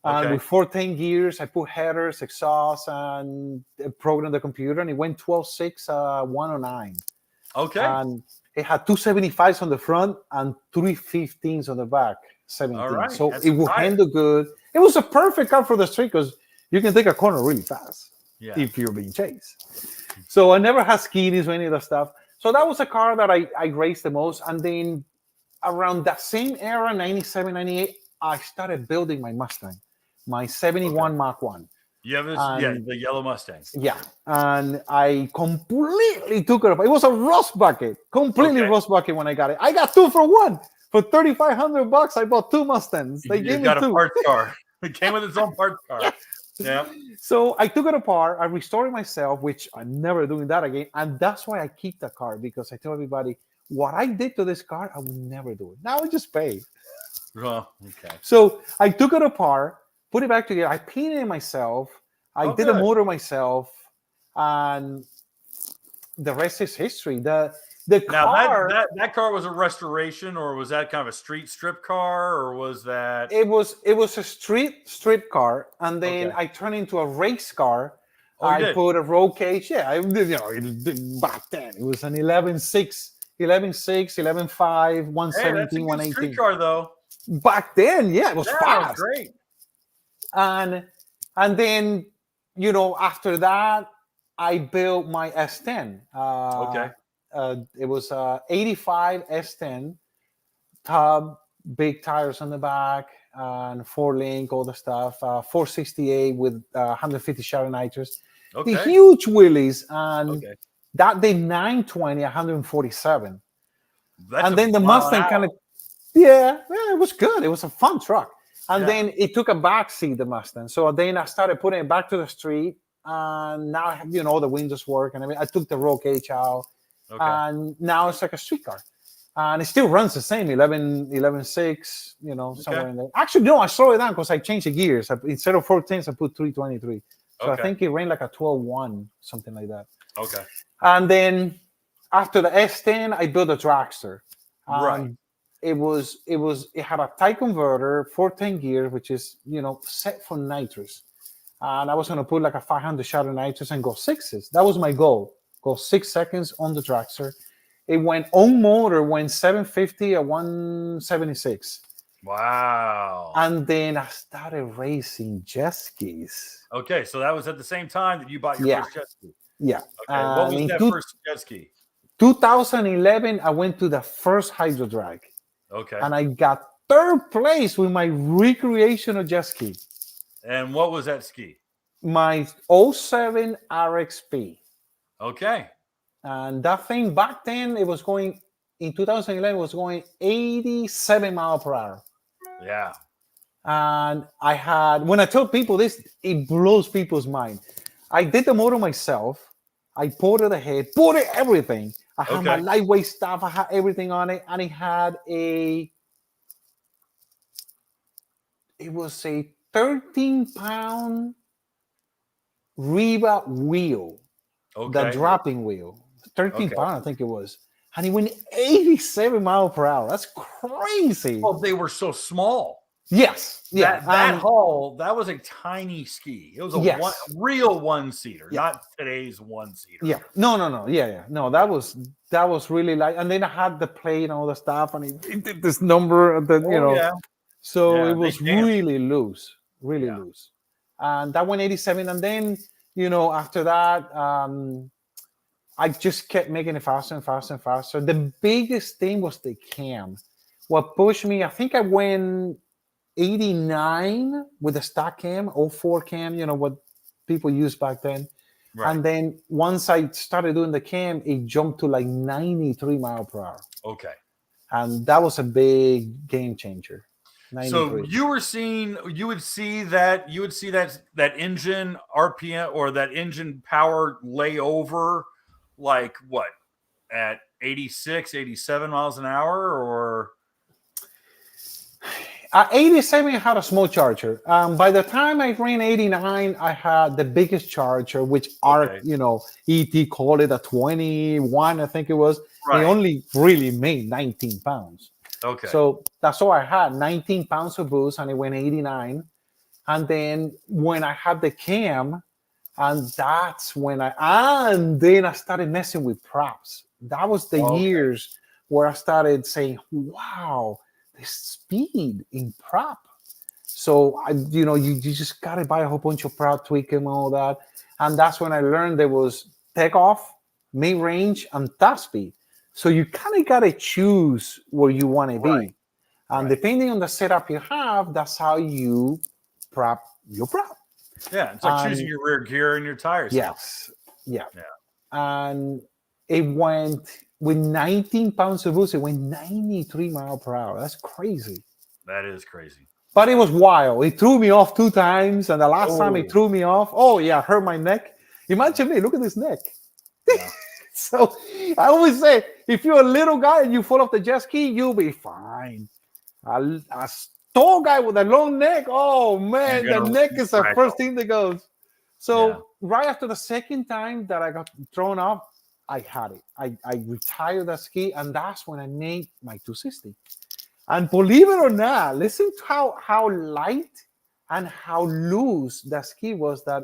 And with 14 gears, I put headers, exhaust, and programmed the computer, and it went 12.6, 109. Okay. And it had 275s on the front and 315s on the back, 17. All right. So it will handle good. It was a perfect car for the street because you can take a corner really fast if you're being chased. So I never had skinnies or any of that stuff. So that was a car that I raced the most. And then around that same era, 97, 98, I started building my Mustang. My 71 Mach 1. You have this, the yellow Mustang. Yeah. And I completely took it apart. It was a rust bucket. Completely rust bucket when I got it. I got 2 for 1. For $3,500, I bought 2 Mustangs. They gave me 2. A parts car. It came with its own parts car. Yeah. So I took it apart. I restored it myself, which I'm never doing that again. And that's why I keep the car, because I tell everybody, what I did to this car, I would never do it. Now I just pay. Oh, okay. So I took it apart, put it back together. I painted it myself. I did the motor myself, and the rest is history. The car. Now that car was a restoration, or was that kind of a street strip car, or was that? It was a street car, and then I turned into a race car. I put a roll cage. Yeah, back then it was an 11.6, 11.5, 117, 118. Street car though. Back then, yeah, it was fast. It was great. And then, after that, I built my S10. It was 85 S10, tub, big tires on the back, and 4-link, all the stuff. 468 with 150 shadow nitrous. The huge wheelies, and that did 920, 147. And then the Mustang kind of, it was good. It was a fun truck. And then it took a backseat, the Mustang. So then I started putting it back to the street. And now I have, the windows work. And I took the roll cage out. And now it's like a street car. And it still runs the same, 11.6, somewhere in there. Actually, no, I slowed it down because I changed the gears. Instead of 410s, I put 323. So I think it ran like a 12.1, something like that. Okay. And then after the S10, I built a Dragster. Right. It had a tight converter, 410 gear, which is, set for nitrous. And I was going to put like a 500 shadow nitrous and go 6s. That was my goal. Go 6 seconds on the Dragster. It went on motor, went 750 at 176. Wow. And then I started racing jet skis. Okay, so that was at the same time that you bought your first jet ski. Yeah. Okay, what was that first jet ski? 2011, I went to the first hydro drag. Okay. And I got 3rd place with my recreational jet ski. And what was that ski? My 07 RXP. Okay. And that thing back then, it was going, in 2011, it was going 87 miles per hour. Yeah. And I had, when I tell people this, it blows people's mind. I did the motor myself. I ported the head, ported everything. I had my lightweight stuff. I had everything on it. And it was a 13-pound Reba wheel. The dropping wheel. 13 pounds, I think it was. And it went 87 miles per hour. That's crazy. Well, they were so small. Yes, yeah. That hull, that was a tiny ski. It was a real one-seater, not today's one-seater. Yeah. No. Yeah. No, that was really light. And then I had the plate and all the stuff, and it did this number, and then so it was really loose, really loose. And that went 87, and then after that, I just kept making it faster and faster and faster. The biggest thing was the cam. What pushed me, I think I went 89 with the stock cam, 04 cam, what people used back then. Right. And then once I started doing the cam, it jumped to like 93 miles per hour. Okay. And that was a big game changer. 93. So you would see that engine RPM or that engine power lay over like what, at 86, 87 miles an hour, or? 87 I had a small charger. By the time I ran 89, I had the biggest charger, which ET called it a 21, I think it was. Right. They only really made 19 pounds. Okay. So that's all I had, 19 pounds of boost, and it went 89. And then when I had the cam, and that's when then I started messing with props. That was the years where I started saying, wow, the speed in prop. So you just gotta buy a whole bunch of prop, tweak them, all that. And that's when I learned there was takeoff, mid-range, and top speed. So you kind of gotta choose where you want to be. And depending on the setup you have, that's how you prop your prop. Yeah, it's like choosing your rear gear and your tires. Yes. Yeah. And it went with 19 pounds of boost, it went 93 miles per hour. That's crazy. That is crazy. But it was wild. It threw me off 2 times, and the last time it threw me off, hurt my neck. Imagine me, look at this neck. Yeah. So I always say, if you're a little guy and you fall off the jet ski, you'll be fine. A tall guy with a long neck, oh man, the neck is the first thing that goes. So right after the second time that I got thrown off, I had it. I retired that ski, and that's when I made my 260. And believe it or not, listen to how light and how loose that ski was. That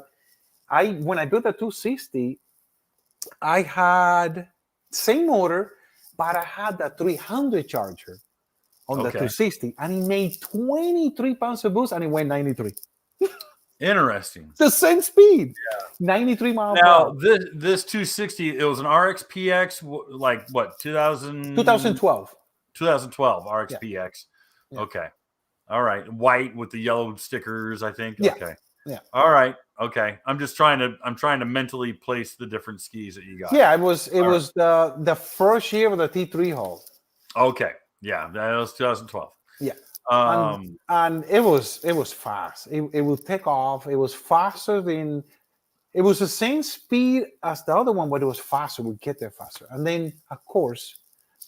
when I built the 260, I had same motor, but I had the 300 charger on the 260, and it made 23 pounds of boost, and it went 93. Interesting. The same speed. 93 miles per hour. Now, this 260, it was an RXPX, like what, 2012. 2012 RXPX. Yeah. Okay. All right. White with the yellow stickers, I think. Yeah. Okay. Yeah. All right. Okay. I'm trying to mentally place the different skis that you got. Yeah, it was the first year of the T3 hull. Okay. Yeah, that was 2012. Yeah. And it was fast. It would take off. It was faster than, it was the same speed as the other one, but it was faster. We'd get there faster. And then, of course,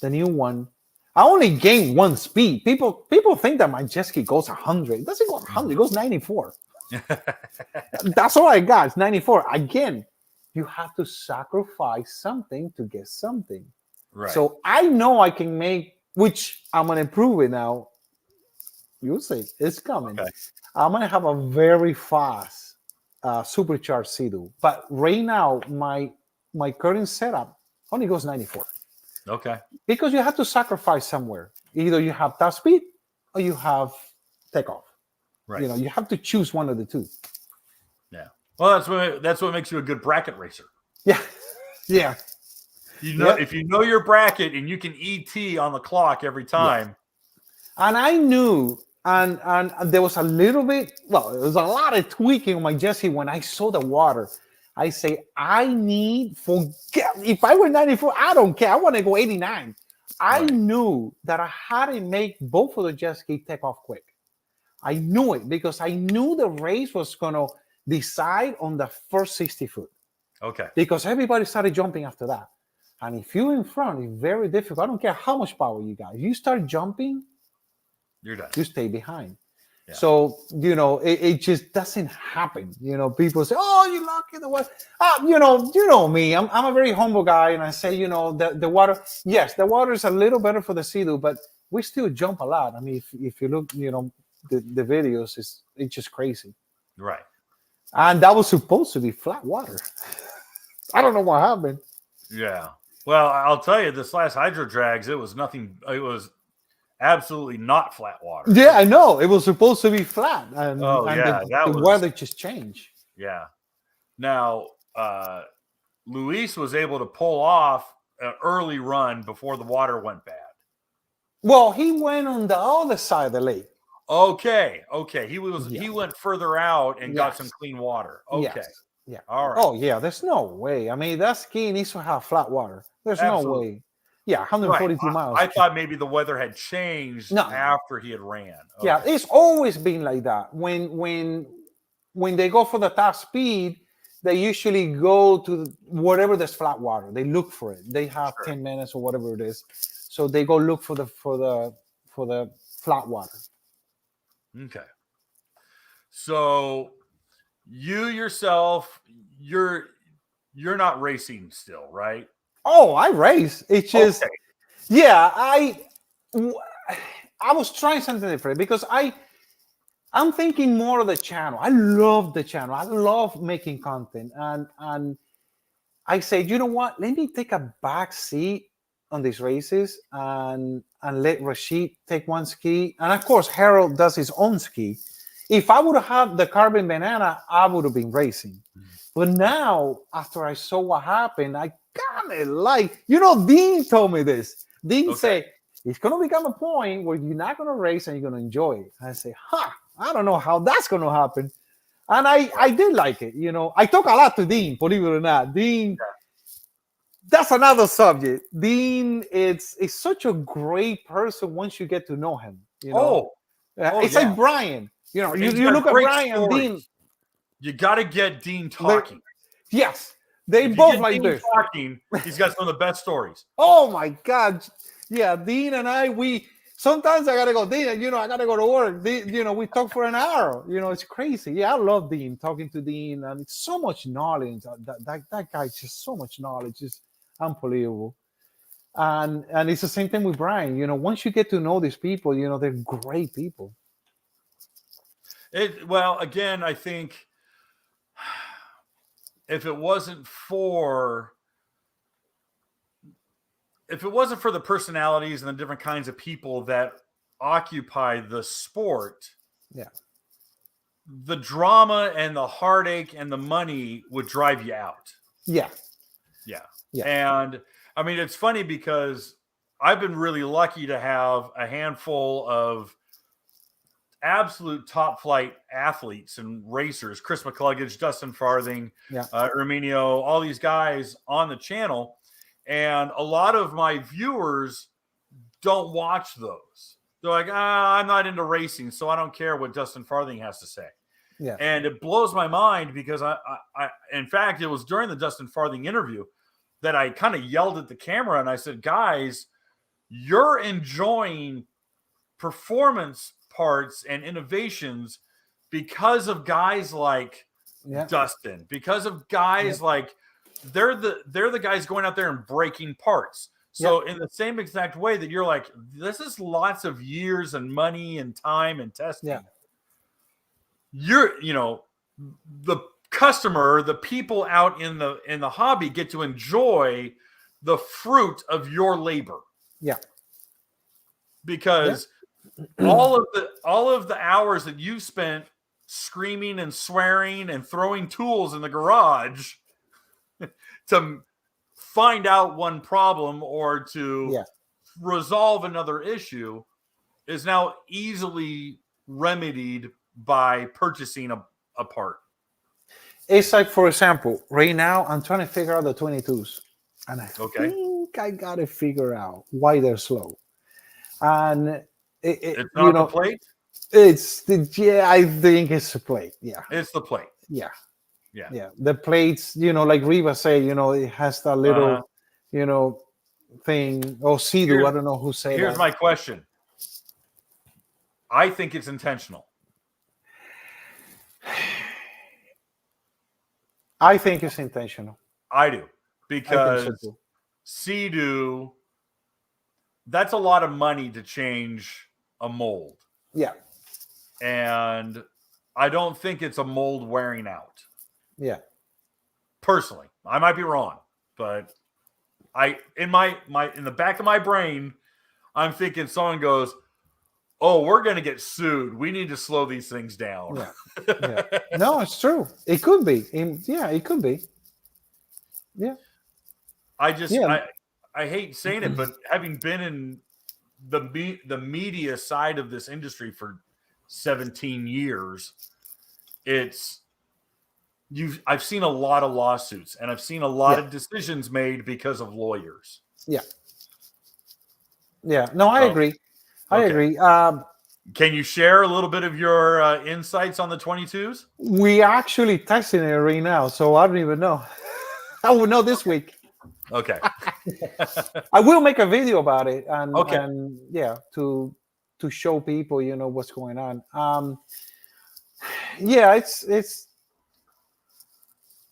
the new one, I only gained 1 speed. People think that my jet ski goes 100. It doesn't go 100. It goes 94. That's all I got. It's 94. Again, you have to sacrifice something to get something. Right. So I know I can make, which I'm going to prove it now. You'll see. It's coming. Okay. I'm going to have a very fast supercharged Sea-Doo. But right now, my current setup only goes 94. Okay. Because you have to sacrifice somewhere. Either you have top speed or you have takeoff. Right. You have to choose one of the two. Yeah. Well, that's what makes you a good bracket racer. Yeah. Yeah. If you know your bracket and you can ET on the clock every time. Yeah. And I knew, and there was a little bit, there was a lot of tweaking on my jet ski when I saw the water. I say, if I were 94, I don't care. I want to go 89. I knew that I had to make both of the jet ski take off quick. I knew it because I knew the race was going to decide on the first 60 foot. Okay. Because everybody started jumping after that. And if you're in front, it's very difficult. I don't care how much power you got. If you start jumping, you're done. You stay behind. Yeah. So, it just doesn't happen. People say, oh, you're lucky. The water. You know me. I'm a very humble guy. And I say, the water, yes, the water is a little better for the Sea-Doo, but we still jump a lot. I mean, if you look, the videos, it's just crazy. Right. And that was supposed to be flat water. I don't know what happened. Yeah. Well, I'll tell you, this last hydro drags, it was nothing. It was absolutely not flat water. Yeah, I know. It was supposed to be flat, and that the was weather just changed. Yeah. Now, Luis was able to pull off an early run before the water went bad. Well, he went on the other side of the lake. Okay. He went further out and got some clean water. Okay. Yes. Yeah. All right. Oh yeah. There's no way. I mean, that ski needs to have flat water. There's no way. Yeah, 142 miles. I thought maybe the weather had changed after he had ran. Okay. Yeah, it's always been like that. When they go for the top speed, they usually go to wherever there's flat water. They look for it. They have 10 minutes or whatever it is, so they go look for the flat water. Okay. So you yourself, you're not racing still, right? Oh, I race. It's just, yeah, I was trying something different because I'm thinking more of the channel. I love the channel. I love making content. And I said, you know what? Let me take a back seat on these races and let Rashid take one ski. And of course, Harold does his own ski. If I would have had the carbon banana, I would have been racing. But now, after I saw what happened, I kind of like, Dean told me this. Dean said, it's going to become a point where you're not going to race and you're going to enjoy it. I say, I don't know how that's going to happen. And I did like it. I talk a lot to Dean, believe it or not. Dean, that's another subject. Dean, it's such a great person once you get to know him. It's like Brian. You look at Brian, Dean. You got to get Dean talking. Yes, they both like Dean this. Talking, he's got some of the best stories. Oh my God. Yeah, Dean and I, sometimes I gotta go, Dean, I gotta go to work. We talk for an hour. It's crazy. Yeah, I love Dean, talking to Dean, and it's so much knowledge. That guy's just so much knowledge. It's unbelievable. And it's the same thing with Brian. Once you get to know these people, they're great people. Well, again, I think if it wasn't for the personalities and the different kinds of people that occupy the sport, the drama and the heartache and the money would drive you out. Yeah. And I mean, it's funny because I've been really lucky to have a handful of absolute top flight athletes and racers, Chris McCluggage, Dustin Farthing, Erminio, all these guys on the channel. And a lot of my viewers don't watch those. They're like, I'm not into racing, so I don't care what Dustin Farthing has to say. Yeah. And it blows my mind because I in fact, it was during the Dustin Farthing interview that I kind of yelled at the camera and I said, guys, you're enjoying performance parts and innovations because of guys like Dustin, because of guys like they're the guys going out there and breaking parts. So in the same exact way that you're like, this is lots of years and money and time and testing. Yeah. The customer, the people out in the hobby get to enjoy the fruit of your labor. Yeah. Because all of the hours that you spent screaming and swearing and throwing tools in the garage to find out one problem or to resolve another issue is now easily remedied by purchasing a part. It's like, for example, right now I'm trying to figure out the 22s, and I think I got to figure out why they're slow. And it's not the plate. I think it's the plate. Yeah, it's the plate. Yeah. The plates, like Riva say, it has that little, thing. Oh, Sidu, I don't know who said. Here's my question. I think it's intentional. I think it's intentional. I do, because Sea-Doo, that's a lot of money to change a mold. Yeah. and I don't think it's a mold wearing out. Yeah. Personally, I might be wrong, but in the back of my brain, I'm thinking someone goes, "Oh, we're going to get sued. We need to slow these things down." Yeah. Yeah. No, it's true. It could be. Yeah, it could be. Yeah. I hate saying it, but having been in the media side of this industry for 17 years, I've seen a lot of lawsuits, and I've seen a lot of decisions made because of lawyers. Yeah. Yeah. No, I agree. I agree. Can you share a little bit of your insights on the 22s? We actually testing it right now, so I don't even know. I will know this week. Okay. I will make a video about it, and to show people, what's going on. Yeah,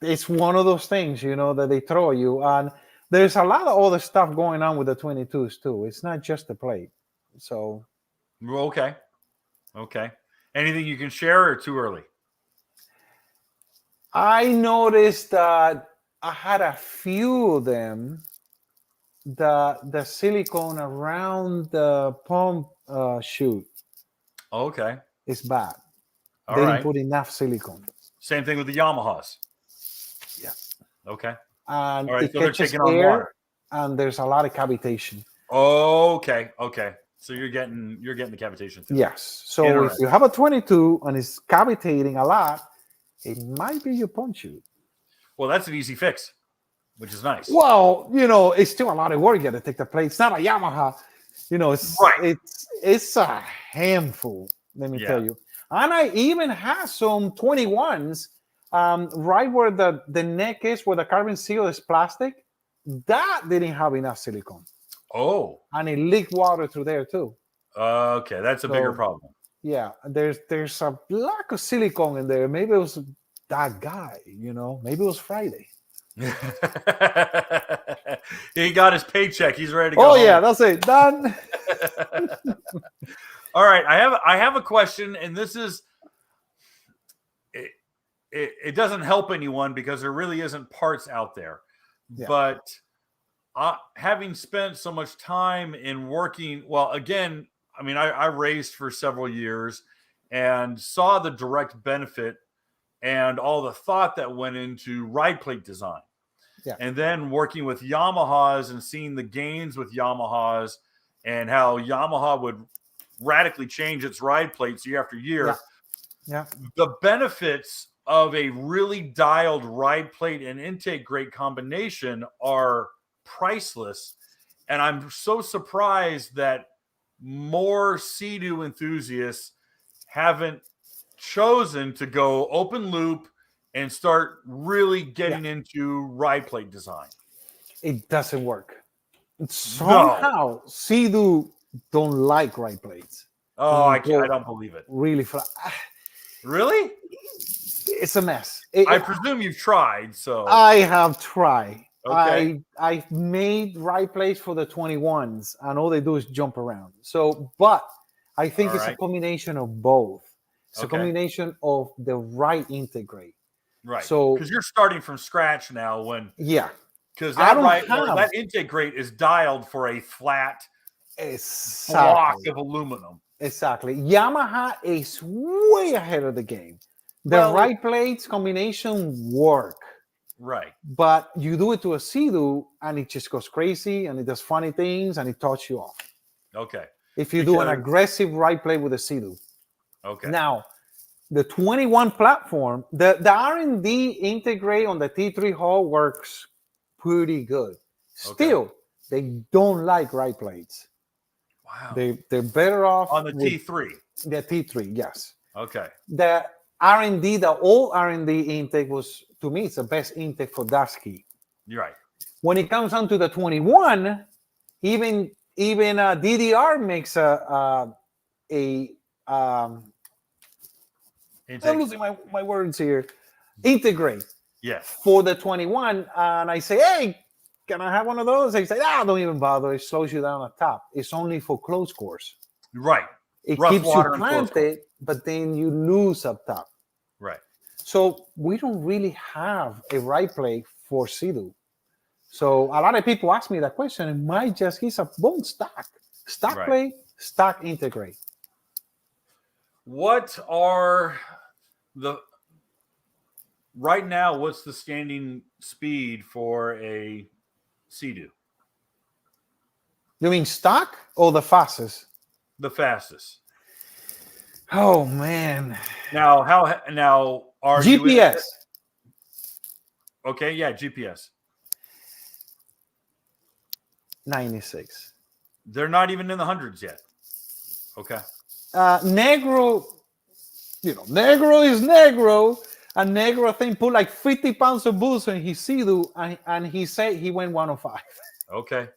it's one of those things, that they throw you, and there's a lot of other stuff going on with the 22s too. It's not just the plate. So okay. Anything you can share, or too early? I noticed that I had a few of them. The silicone around the pump chute. Okay. Is bad. All they right. didn't put enough silicone. Same thing with the Yamahas. Yeah. Okay. And all right, it so they're catches taking on air, water. and there's a lot of cavitation. Okay. So you're getting the cavitation thing. Yes. So if you have a 22 and it's cavitating a lot, it might be your pump chute. Well, that's an easy fix, which is nice. Well, it's still a lot of work. You got to take the plate. It's not a Yamaha. It's a handful. Let me tell you. And I even have some 21s, right where the neck is, where the carbon seal is plastic. That didn't have enough silicone. Oh. And it leaked water through there too. Okay, that's a bigger problem. Yeah, there's a lack of silicone in there. Maybe it was that guy, maybe it was Friday. He got his paycheck. He's ready to go. Oh home. Yeah, that's it. Done. All right, I have a question, and this is it doesn't help anyone because there really isn't parts out there. Yeah. But having spent so much time in working, well, again, I mean, I raced for several years and saw the direct benefit and all the thought that went into ride plate design. Yeah. And then working with Yamahas and seeing the gains with Yamahas and how Yamaha would radically change its ride plates year after year. Yeah. The benefits of a really dialed ride plate and intake grate combination are priceless. And I'm so surprised that more Sea-Doo enthusiasts haven't chosen to go open loop and start really getting into ride plate design. It doesn't work. Somehow, Sea-Doo don't like ride plates. Oh, I don't believe it. Really flat. Really? It's a mess. I presume you've tried. So I have tried. Okay. I made ride plates for the 21s, and all they do is jump around. So, but I think it's a combination of both. It's a combination of the right integrate. Right. So because you're starting from scratch now. Because that intake grate is dialed for a flat block of aluminum. Exactly. Yamaha is way ahead of the game. The ride plates combination work. Right. But you do it to a Sea-Doo and it just goes crazy and it does funny things and it touches you off. Okay. If you do an aggressive ride plate with a Sea-Doo. Okay. Now, the 21 platform, the R&D integrate on the T3 hull works pretty good. Still, they don't like ride plates. Wow. They're better off on the T3. The T3, yes. Okay. The R&D, the old R&D intake was, to me, it's the best intake for that ski. You're right. When it comes down to the 21, even DDR makes I'm losing my words here. Integrate. Yes. For the 21, and I say, hey, can I have one of those? They say, don't even bother. It slows you down at top. It's only for close course. Right. It Rough keeps you water and close planted, but then you lose up top. Right. So we don't really have a right play for Sea-Doo. So a lot of people ask me that question, and my jet ski is a bone stock. Stock Right. play, stock integrate. What are the right now? What's the standing speed for a Sea-Doo? You mean stock or the fastest? The fastest. Oh man. Now, are you in GPS. Okay, yeah, GPS. 96. They're not even in the hundreds yet. Okay. Negro, Negro is Negro. And Negro, I think, put like 50 pounds of booze in his Sea-Doo, and he said he went 105. Okay.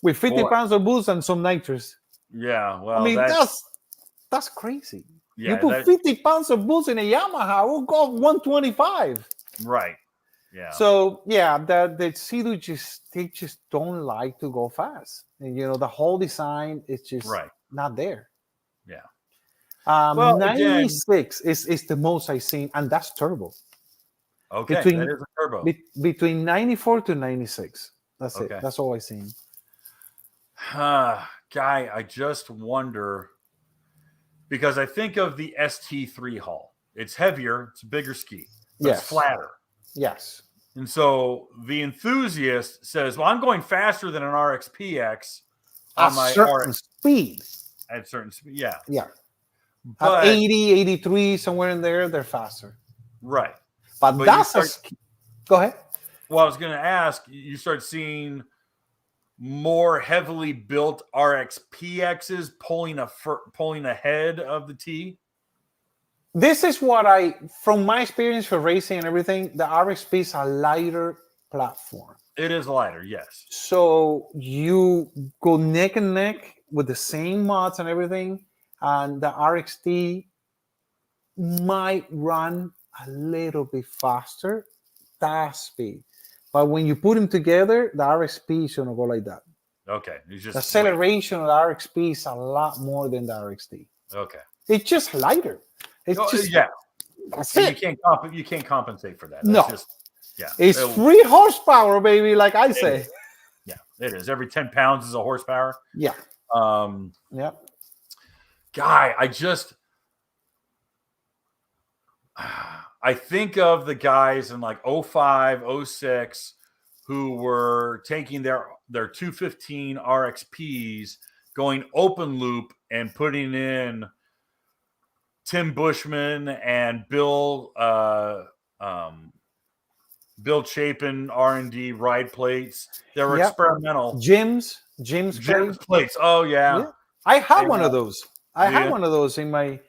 With 50 Boy. pounds of booze and some nitrous. Yeah, well, I mean, that's crazy. Yeah, you put 50 pounds of booze in a Yamaha, we'll go 125. Right. Yeah. So yeah, the Sea-Doo they just don't like to go fast. And, the whole design is just not there. Yeah. Well, 96 is the most I've seen, and that's turbo. Okay, that is a turbo. Between 94 to 96. That's it. That's all I've seen. Guy, I just wonder, because I think of the ST3 hull. It's heavier, it's a bigger ski, but it's flatter. Yes. And so the enthusiast says, well, I'm going faster than an RXPX on my certain speed. At certain speed, yeah. Yeah. But, at 80, 83, somewhere in there, they're faster. Right. But that's go ahead. Well, I was going to ask, you start seeing more heavily built RXPXs pulling ahead of the T. This is what from my experience for racing and everything, the RXP is a lighter platform. It is lighter, yes. So you go neck and neck with the same mods and everything, and the RXT might run a little bit faster, that speed. But when you put them together, the RXP is going to go like that. Okay. The acceleration of the RXP is a lot more than the RXT. Okay. It's just lighter. It's just That's it. You can't compensate for that. That's it's 3 horsepower, baby, like I say. Yeah, it is. Every 10 pounds is a horsepower. Yeah. Yeah. Guy, I think of the guys in like 05, 06 who were taking their 215 RXPs, going open loop and putting in Tim Bushman and Bill Chapin R&D ride plates. They were experimental. Jim's plates. Oh yeah. I had one of those. I had one of those in my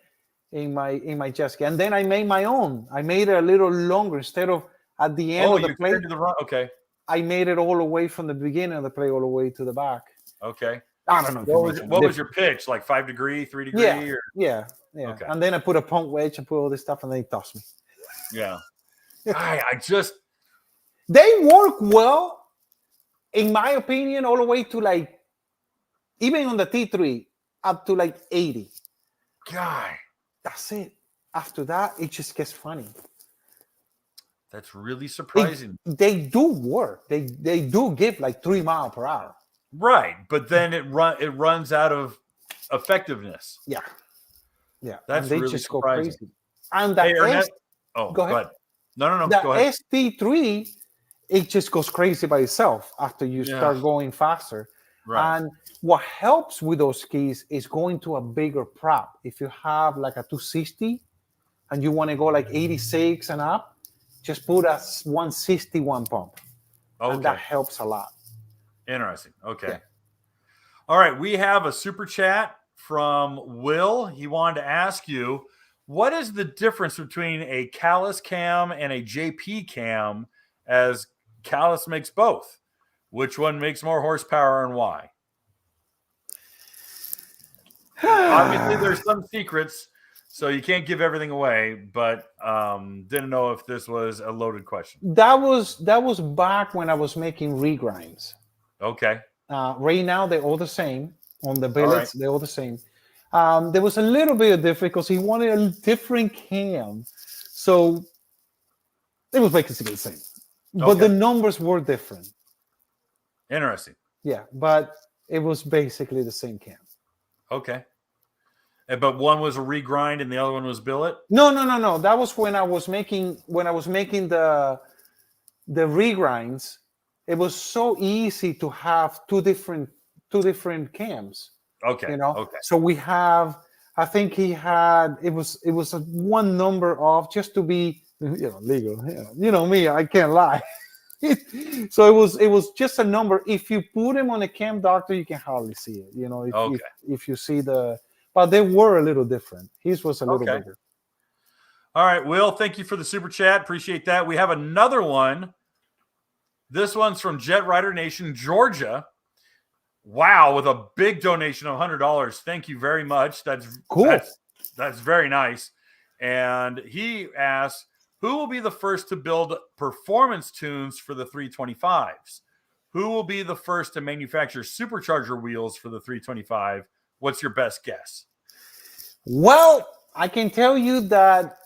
jet ski, and then I made my own. I made it a little longer instead of at the end of the plate. Okay. I made it all the way from the beginning of the plate all the way to the back. Okay. I don't know. What was your pitch? Like 5 degree, 3 degree? Yeah. Okay. And then I put a pump wedge and put all this stuff, and they tossed me. Yeah. They work well, in my opinion, all the way to like, even on the T3, up to like 80. Guy. That's it. After that, it just gets funny. That's really surprising. They do work. They do give like 3 miles per hour. Right, but then it runs out of effectiveness. Yeah. That's they really just surprising. Go crazy. And the go ahead. No, the go ahead. ST3, it just goes crazy by itself after you start going faster. Right. And what helps with those skis is going to a bigger prop. If you have like a 260 and you want to go like 86 and up, just put a 161 pump. Okay. And that helps a lot. Interesting. Okay. Yeah. All right. We have a super chat from Will. He wanted to ask you, what is the difference between a Calas cam and a JP cam, as Calas makes both? Which one makes more horsepower and why? Obviously, there's some secrets, so you can't give everything away, but didn't know if this was a loaded question. That was back when I was making regrinds. Okay. Right now, they're all the same. On the billets, they're all the same. There was a little bit of difference because he wanted a different cam, so it was basically the same, but the numbers were different. Interesting. Yeah, but it was basically the same cam. Okay. But one was a regrind and the other one was billet? No. That was when I was making the regrinds. It was so easy to have two different cams. Okay. Okay. So we have, I think he had, it was a one number off just to be legal. Me, I can't lie. So it was just a number. If you put him on a cam doctor, you can hardly see it. If you see but they were a little different. His was a little bigger. All right, Will, thank you for the super chat. Appreciate that. We have another one. This one's from Jet Rider Nation, Georgia. Wow, with a big donation of $100. Thank you very much. That's cool. That's very nice. And he asks, who will be the first to build performance tunes for the 325s? Who will be the first to manufacture supercharger wheels for the 325? What's your best guess? Well, I can tell you that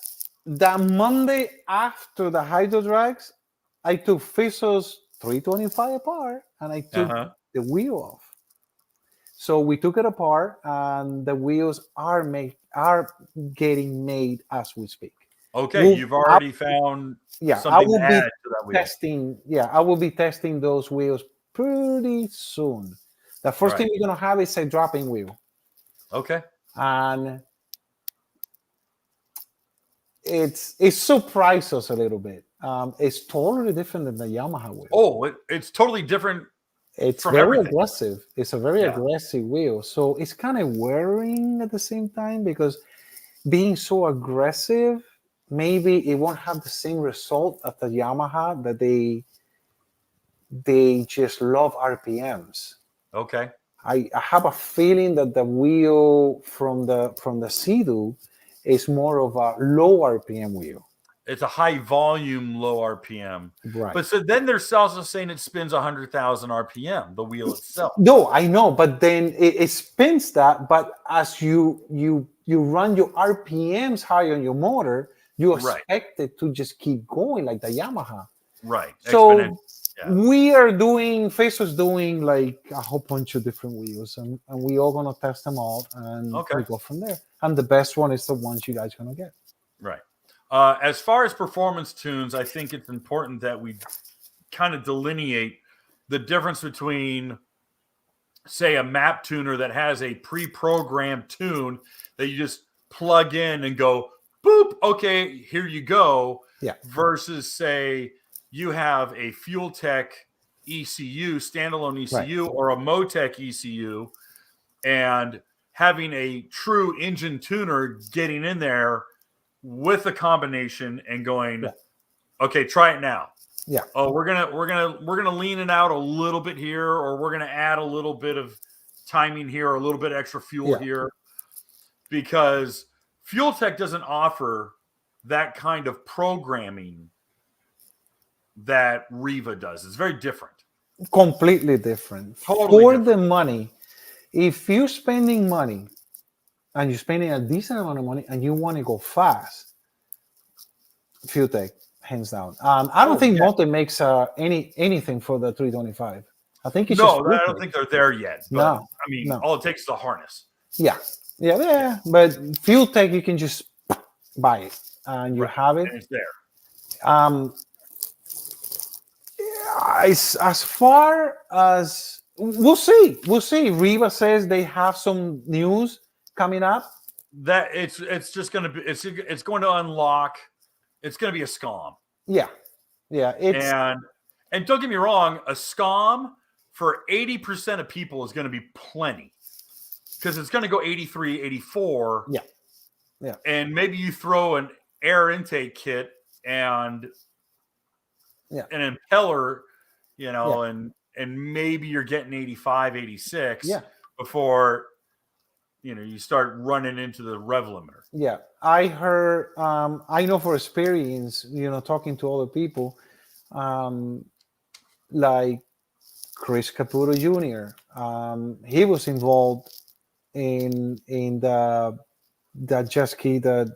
Monday after the Hydro Drags, I took Fisso's 325 apart and I took the wheel off. So we took it apart and the wheels are getting made as we speak. Okay, you've already found something to add to that wheel. I will be testing those wheels pretty soon. The first thing we're going to have is a dropping wheel. Okay. And it surprised us a little bit. It's totally different than the Yamaha wheel. Oh, it's totally different. It's very aggressive. It's a very aggressive wheel. So it's kind of worrying at the same time because being so aggressive, maybe it won't have the same result as the Yamaha that they just love RPMs. Okay. I have a feeling that the wheel from the Sea-Doo is more of a low RPM wheel. It's a high volume, low RPM. Right. But so then they're also saying it spins 100,000 RPM, the wheel itself. No, I know, but then it spins that. But as you run your RPMs high on your motor, you expect it to just keep going like the Yamaha. Right. So Fisso's doing like a whole bunch of different wheels, and we all gonna test them all, and we go from there. And the best one is the ones you guys are gonna get. Right. As far as performance tunes, I think it's important that we kind of delineate the difference between, say, a map tuner that has a pre-programmed tune that you just plug in and go, boop, okay, here you go, versus, say, you have a Fuel Tech ECU, standalone ECU, or a Motec ECU, and having a true engine tuner getting in there with a combination and going, okay, try it now. Yeah. Oh, we're gonna lean it out a little bit here, or we're gonna add a little bit of timing here, or a little bit extra fuel here, because Fuel Tech doesn't offer that kind of programming that Riva does. It's very different. Completely different. For the money, if you're spending money and you're spending a decent amount of money and you want to go fast, Fuel Tech, hands down. I don't think Mote makes anything for the 325. I think it's I don't think they're there yet. But, no, I mean, all it takes is a harness. Yeah. But Fuel Tech, you can just buy it and you have it. And it's there. As far as we'll see. Riva says they have some news coming up. That it's just going to be it's going to unlock. It's going to be a SCOM. Yeah. And don't get me wrong, a SCOM for 80% of people is going to be plenty, because it's going to go 83, 84. Yeah. And maybe you throw an air intake kit and an impeller, and maybe you're getting 85, 86 before you start running into the rev limiter. Yeah, I heard, I know for experience, talking to other people, like Chris Caputo Jr., he was involved in the jet ski that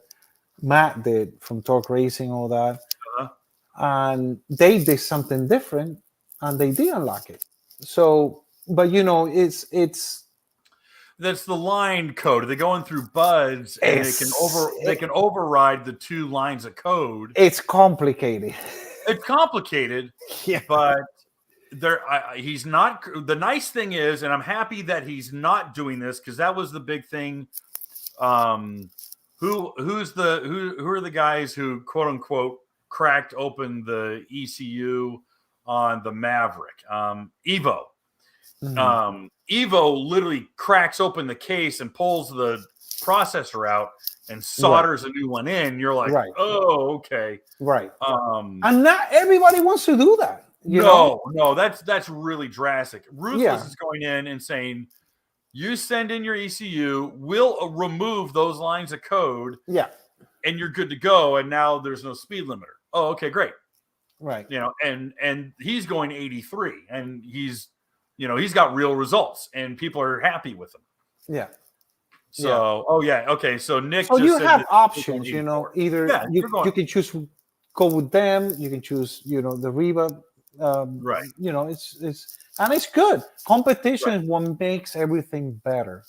Matt did from Torque Racing, all that, Uh-huh. and they did something different, and they did unlock it. So, but it's That's the line code. They're going through buds, and they can override the 2 lines of code. it's complicated. It's complicated, Yeah. but he's not. The nice thing is, and I'm happy that he's not doing this, because that was the big thing. Who are the guys who, quote unquote, cracked open the ECU on the Maverick? Evo. Mhm. Evo literally cracks open the case and pulls the processor out and solders a new one in. You're like, Right. oh, okay. Right. And not everybody wants to do that. No, that's really drastic. Ruthless Yeah. is going in and saying, you send in your ECU, we'll remove those lines of code, Yeah. and you're good to go. And now there's no speed limiter. Oh, okay, great. Right. And he's going 83, and he's got real results, and people are happy with him. Yeah. So, okay. So Nick, so just you said have that options, he's going 84. either you can choose go with them, you can choose, the Reba, Right. it's good. Competition is what makes everything better.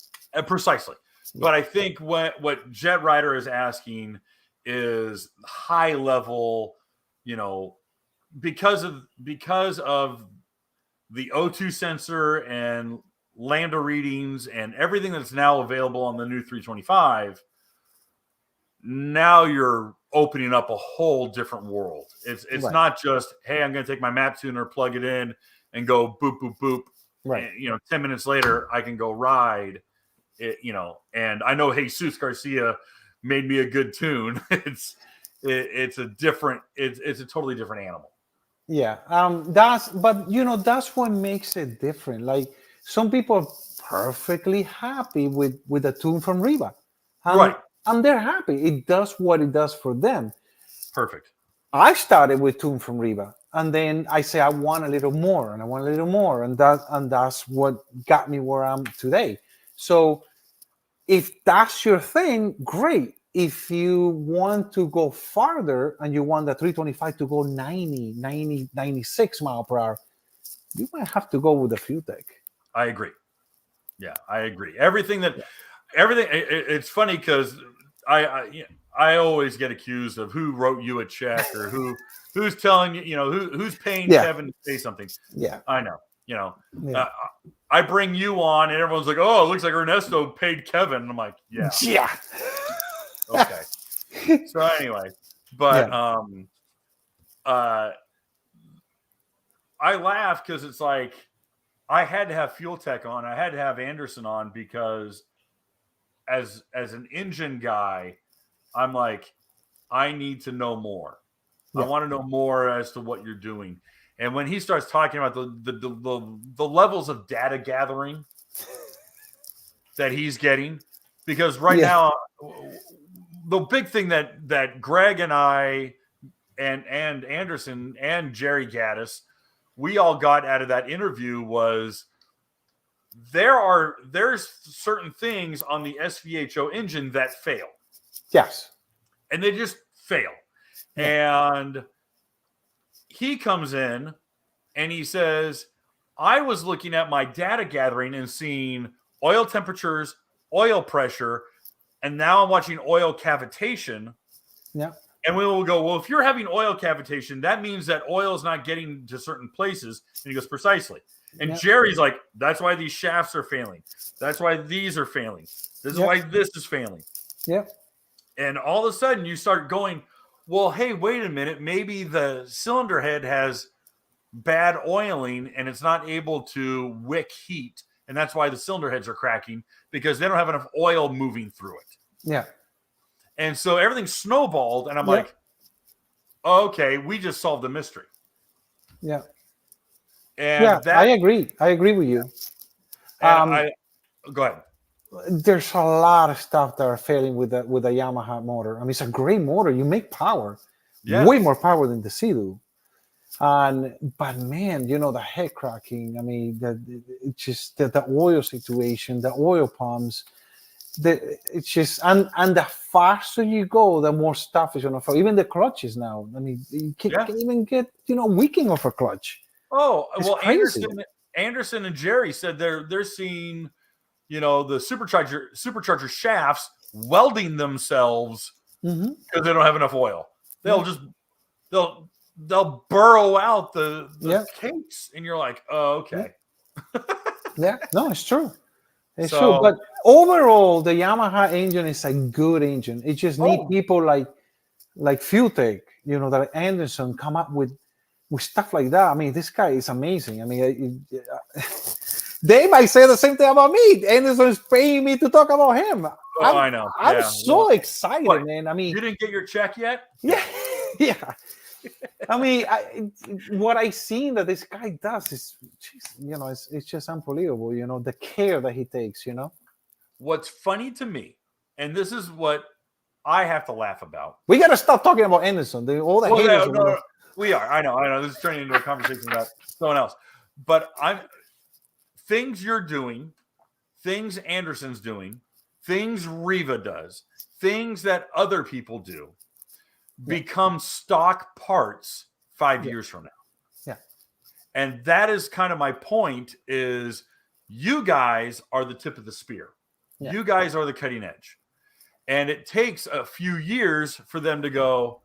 Precisely. Yeah. But I think what Jet Rider is asking is high level, because of the O2 sensor and lambda readings and everything that's now available on the new 325. Now you're opening up a whole different world. It's Right. not just, hey, I'm going to take my map tuner, plug it in, and go boop boop boop. Right. And, 10 minutes later, I can go ride. And I know Jesus Garcia made me a good tune. It's a totally different animal. Yeah. That's what makes it different. Like, some people are perfectly happy with the tune from Reba. Right. And they're happy. It does what it does for them. Perfect. I started with tune from Reba, and then I say I want a little more, and I want a little more, and that's what got me where I'm today. So if that's your thing, great. If you want to go farther and you want the 325 to go 90, 96 mile per hour, you might have to go with the Futech. I agree. Yeah, I agree. Everything. It's funny because I always get accused of who wrote you a check or who's telling you, who's paying Kevin to say something. Yeah, I know. I bring you on, and everyone's like, "Oh, it looks like Ernesto paid Kevin." And I'm like, "Yeah, yeah." Okay. So anyway, but I laugh because it's like I had to have Fuel Tech on. I had to have Anderson on because as an engine guy, I'm like, I need to know more. I want to know more as to what you're doing. And when he starts talking about the levels of data gathering that he's getting, because right now the big thing that Greg and I and Anderson and Jerry Gaddis, we all got out of that interview was there's certain things on the SVHO engine that fail. Yes. And they just fail. Yeah. And he comes in and he says, I was looking at my data gathering and seeing oil temperatures, oil pressure, and now I'm watching oil cavitation. Yeah. And we will go, well, if you're having oil cavitation, that means that oil is not getting to certain places. And he goes, precisely. And Jerry's like, that's why these shafts are failing. That's why these are failing. This is why this is failing. Yeah. And all of a sudden you start going, well, hey, wait a minute. Maybe the cylinder head has bad oiling and it's not able to wick heat. And that's why the cylinder heads are cracking, because they don't have enough oil moving through it. Yeah. And so everything snowballed. And I'm like, oh, okay, we just solved the mystery. Yeah. And I agree. I agree with you. Go ahead. There's a lot of stuff that are failing with the Yamaha motor. I mean, it's a great motor. You make power, way more power than the Sea-Doo. But man, the head cracking. I mean, it's just the oil situation, the oil pumps. it's just and the faster you go, the more stuff is gonna fall. Even the clutches now. I mean, you can even get wicking off a clutch. Oh, It's well, crazy. Anderson and Jerry said they're seeing, the supercharger shafts welding themselves because they don't have enough oil. They'll burrow out the case, and you're like, oh, okay. Yeah, no, it's true. It's true. But overall, the Yamaha engine is a good engine. It just needs people like Futek, that Anderson come up with stuff like that. I mean, this guy is amazing. I mean, they might say the same thing about me. Anderson is paying me to talk about him. I know. I'm so excited, man. I mean, you didn't get your check yet? Yeah, yeah. I mean, what I seen that this guy does is, it's just unbelievable. The care that he takes. What's funny to me, and this is what I have to laugh about. We got to stop talking about Anderson. All the haters. No, we are. I know. This is turning into a conversation about someone else. But things you're doing, things Anderson's doing, things Riva does, things that other people do, become stock parts 5 years from now. Yeah. And that is kind of my point, is you guys are the tip of the spear. Yeah. You guys are the cutting edge. And it takes a few years for them to go,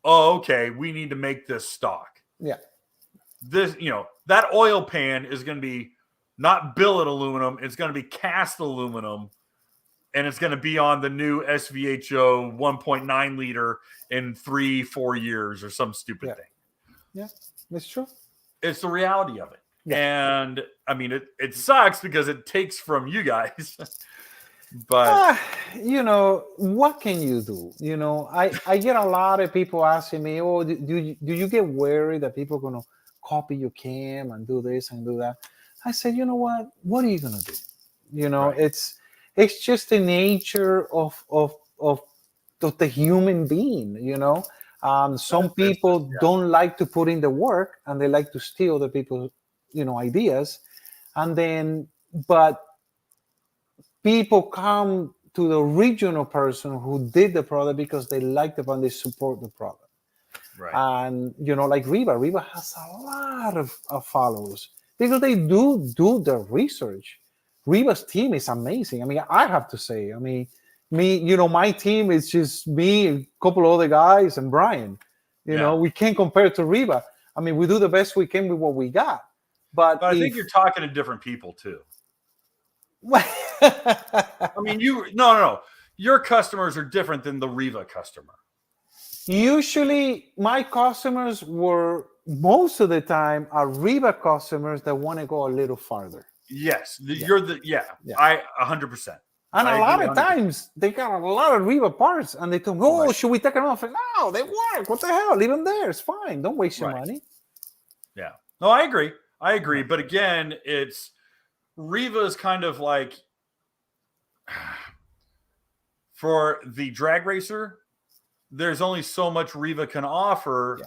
oh, okay, we need to make this stock. Yeah. This, that oil pan is going to be not billet aluminum. It's going to be cast aluminum. And it's going to be on the new SVHO 1.9 liter in 3-4 years or some stupid thing. Yeah, that's true. It's the reality of it. Yeah. And I mean, it sucks because it takes from you guys. But what can you do? I get a lot of people asking me, oh, do you get worried that people are going to copy your cam and do this and do that? I said, you know what are you going to do? Right. It's just the nature of the human being, Some people don't like to put in the work, and they like to steal the people's, ideas. And then, but people come to the original person who did the product because they like the product, they support the product. Right. And, like Riva has a lot of followers because they do the research. Riva's team is amazing. I mean, I have to say, my team is just me, a couple of other guys, and Brian. We can't compare it to Riva. I mean, we do the best we can with what we got. But I think you're talking to different people too. I mean, no. Your customers are different than the Riva customer. Usually, my customers were most of the time are Riva customers that want to go a little farther. Yes, you're I 100%. And a lot of times they got a lot of Riva parts, and they told me, "Oh, should we take them off?" No, they work. What the hell? Leave them there. It's fine. Don't waste your money. Yeah. No, I agree. But again, it's Riva is kind of like for the drag racer. There's only so much Riva can offer,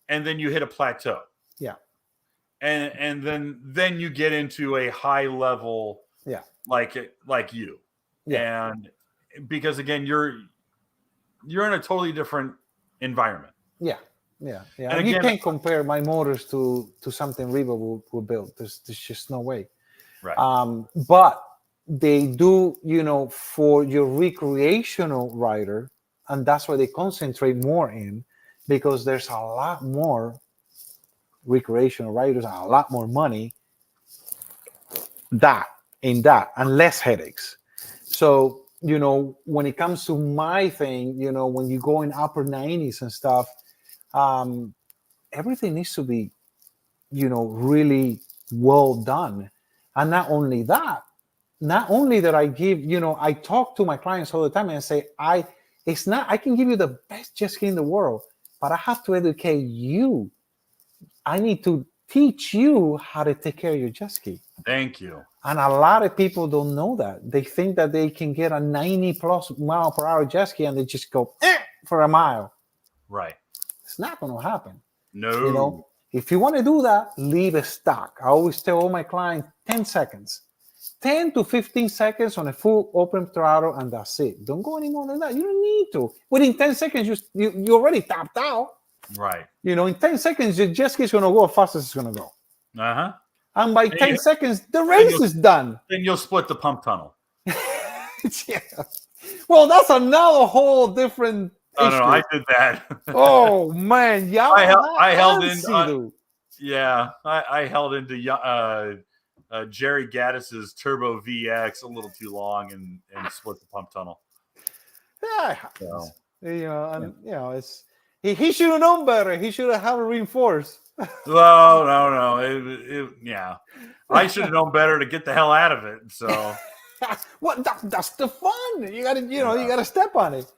and then you hit a plateau. Yeah. And then you get into a high level, like you, and because again you're in a totally different environment. Yeah. And you can't compare my motors to something Riva will build. There's just no way. Right. But they do, for your recreational rider, and that's why they concentrate more in, because there's a lot more recreational riders and a lot more money in that and less headaches. So when it comes to my thing, when you go in upper 90s and stuff, everything needs to be really well done. And not only that I give, I talk to my clients all the time and I say, I can give you the best jet ski in the world, but I have to educate you. I need to teach you how to take care of your jet ski. Thank you. And a lot of people don't know that. They think that they can get a 90+ mile per hour jet ski and they just go for a mile. Right. It's not going to happen. No. If you want to do that, leave a stock. I always tell all my clients 10 seconds. 10 to 15 seconds on a full open throttle, and that's it. Don't go any more than that. You don't need to. Within 10 seconds, you already tapped out. Right. You know, in 10 seconds, your jet ski is going to go as fast as it's going to go. Uh-huh. And by 10 seconds, the race is done. Then you'll split the pump tunnel. Yeah. Well, that's another whole different issue. No, I did that. Oh, man. Yeah. I held in. I held into Jerry Gaddis's Turbo VX a little too long and split the pump tunnel. Yeah. So, it's he should have known better. He should have had it reinforced. No. Yeah. I should have known better to get the hell out of it. So well, that's the fun. You gotta, you gotta step on it.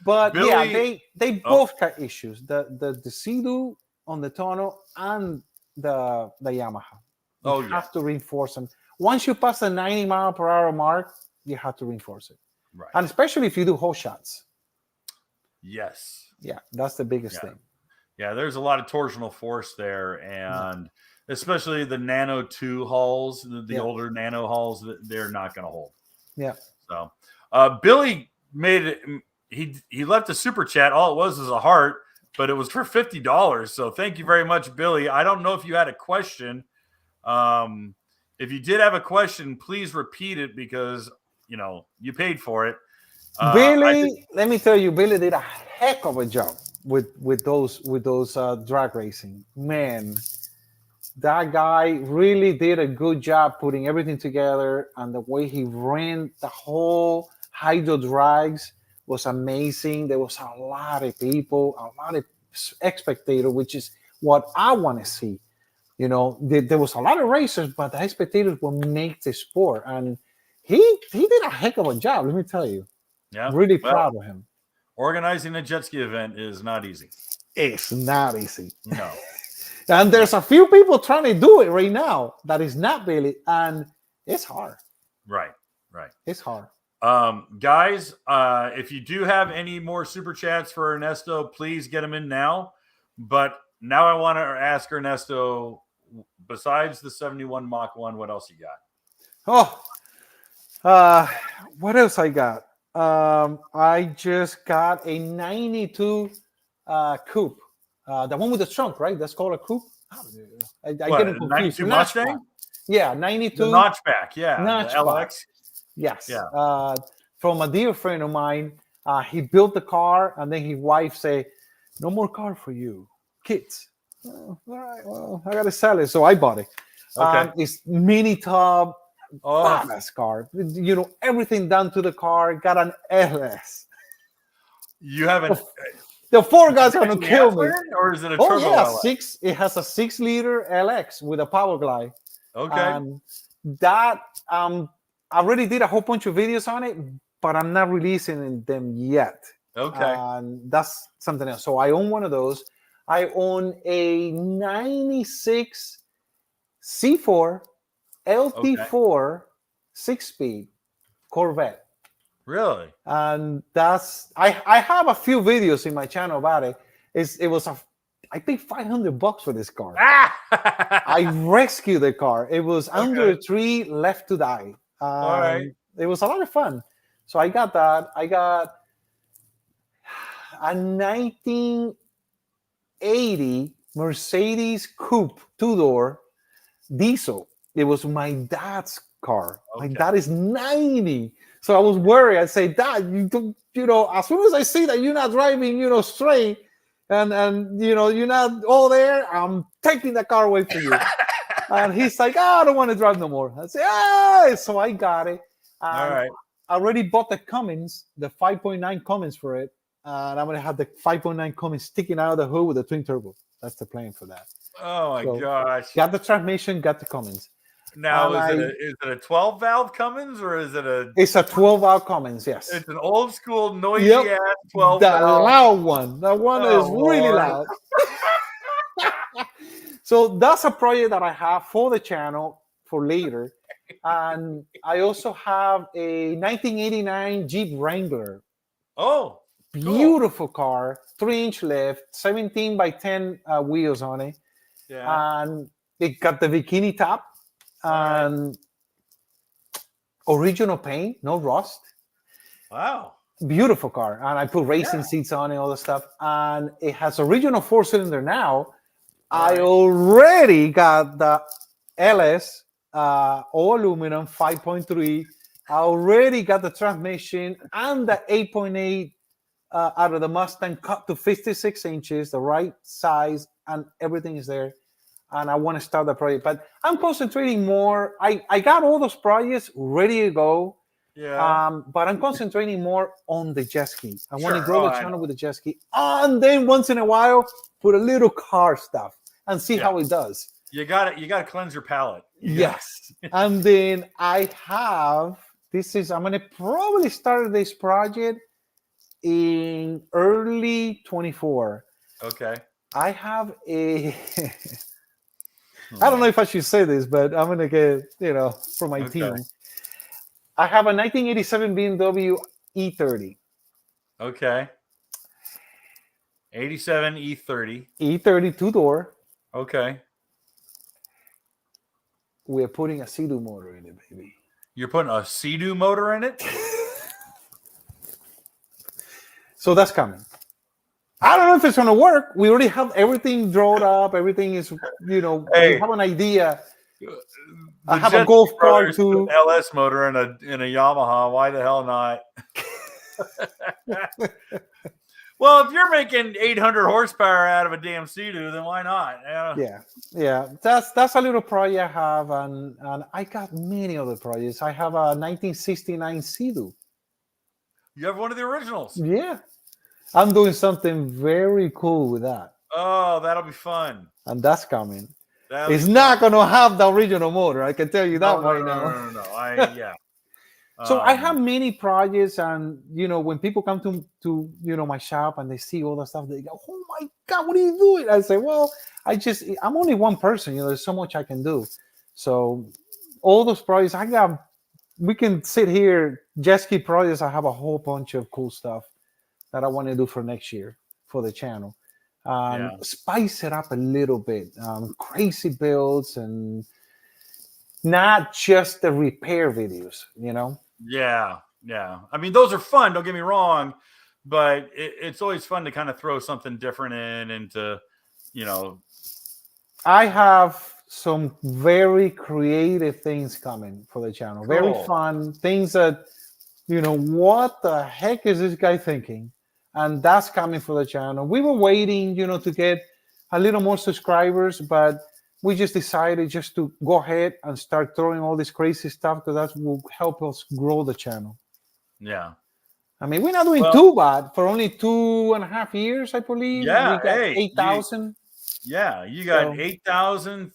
But Billy, yeah, they both got issues. The Sea-Doo on the tonneau and the Yamaha. You have to reinforce them. Once you pass the 90 mile per hour mark, you have to reinforce it. Right. And especially if you do whole shots. Yes. Yeah, that's the biggest thing. Yeah, there's a lot of torsional force there, and especially the Nano 2 hulls, the older Nano hulls, they're not going to hold. Yeah. So, Billy made it. He left a super chat. All it was a heart, but it was for $50. So thank you very much, Billy. I don't know if you had a question. If you did have a question, please repeat it because you paid for it. Billy, let me tell you, Billy did a heck of a job with those drag racing. Man, that guy really did a good job putting everything together, and the way he ran the whole hydro drags was amazing. There was a lot of people, a lot of spectators, which is what I want to see. There was a lot of racers, but the spectators will make the sport, and he did a heck of a job. Let me tell you. Yeah, I'm really proud of him. Organizing a jet ski event is not easy. It's not easy. No. And there's a few people trying to do it right now that is not Billy, and it's hard. Right. It's hard. Guys, if you do have any more super chats for Ernesto, please get them in now. But now I want to ask Ernesto, besides the 71 Mach 1, what else you got? What else I got? I just got a 92 coupe. The one with the trunk, right? That's called a coupe. I get it confused. 92 Mustang? Yeah, 92. The notchback, yeah. Notchback. The LX. Yes. Yeah. From a dear friend of mine, he built the car, and then his wife say, "No more car for you, kids." All right, well, I gotta sell it, so I bought it. Okay. It's mini tub. Badass car. Everything done to the car. Got an LS. You haven't. The four guys are gonna kill me. Or is it a turbo? LX? It has a 6-liter LX with a power glide. Okay. That I already did a whole bunch of videos on it, but I'm not releasing them yet. Okay. That's something else. So I own one of those. I own a 96 C4 LT4 6-speed Corvette. Really? And that's I have a few videos in my channel about it. It was I paid $500 for this car. I rescued the car. It was under a tree, left to die. All right. It was a lot of fun. So I got that. I got a 1980 Mercedes Coupe 2-door diesel. It was my dad's car. Okay. My dad is 90. So I was worried. I say, Dad, as soon as I see that you're not driving, straight, and you're not all there, I'm taking the car away from you. And he's like, I don't want to drive no more. I say, so I got it. All right. I already bought the Cummins, the 5.9 Cummins for it. And I'm going to have the 5.9 Cummins sticking out of the hood with a twin turbo. That's the plan for that. Oh, my gosh. Got the transmission, got the Cummins. Now, is it a 12-valve Cummins or is it a... It's a 12-valve Cummins, yes. It's an old school, noisy-ass 12-valve. The loud one. That one is really loud. So that's a project that I have for the channel for later. And I also have a 1989 Jeep Wrangler. Oh, beautiful car, 3-inch lift, 17 by 10 wheels on it. Yeah. And it got the bikini top. And Original paint, no rust. Wow. Beautiful car. And I put racing seats on it, all the stuff. And it has original 4-cylinder now. I already got the LS, all aluminum, 5.3. I already got the transmission and the 8.8 out of the Mustang cut to 56 inches, the right size, and everything is there. And I want to start the project. But I'm concentrating more. I got all those projects ready to go. Yeah. But I'm concentrating more on the jet ski. I want to Sure. grow the channel with the jet ski. And then once in a while, put a little car stuff and see how it does. You got to cleanse your palate. Yes. And then I have, I'm going to probably start this project in early 24. Okay. I have I don't know if I should say this, but I'm going to get, for my team. I have a 1987 BMW E30. Okay. 87 E30. E30 two-door. Okay. We're putting a Sea-Doo motor in it, baby. You're putting a Sea-Doo motor in it? So that's coming. I don't know if it's going to work. We already have everything drawn up. Everything is, we have an idea. I have a Golf car too. LS motor in a Yamaha. Why the hell not? Well, if you're making 800 horsepower out of a damn Sea-Doo, then why not? Yeah. That's a little project I have, and I got many other projects. I have a 1969 Sea-Doo. You have one of the originals. Yeah, I'm doing something very cool with that. Oh, that'll be fun. And that's coming. It's not going to have the original motor. I can tell you that right now. No. So I have many projects, and when people come to my shop and they see all the stuff, they go, "Oh my God, what are you doing?" I say, "Well, I'm only one person. There's so much I can do." So all those projects we can sit here. Jet ski projects. I have a whole bunch of cool stuff that I want to do for next year for the channel. Spice it up a little bit. Crazy builds and not just the repair videos, Yeah. I mean, those are fun. Don't get me wrong, but it's always fun to kind of throw something different in and to, I have some very creative things coming for the channel. Cool. Very fun things that, what the heck is this guy thinking? And that's coming for the channel. We were waiting, to get a little more subscribers, but we just decided just to go ahead and start throwing all this crazy stuff because that will help us grow the channel. Yeah. I mean, we're not doing too bad for only 2.5 years, I believe. Yeah. We got 8,000. You got 8,000.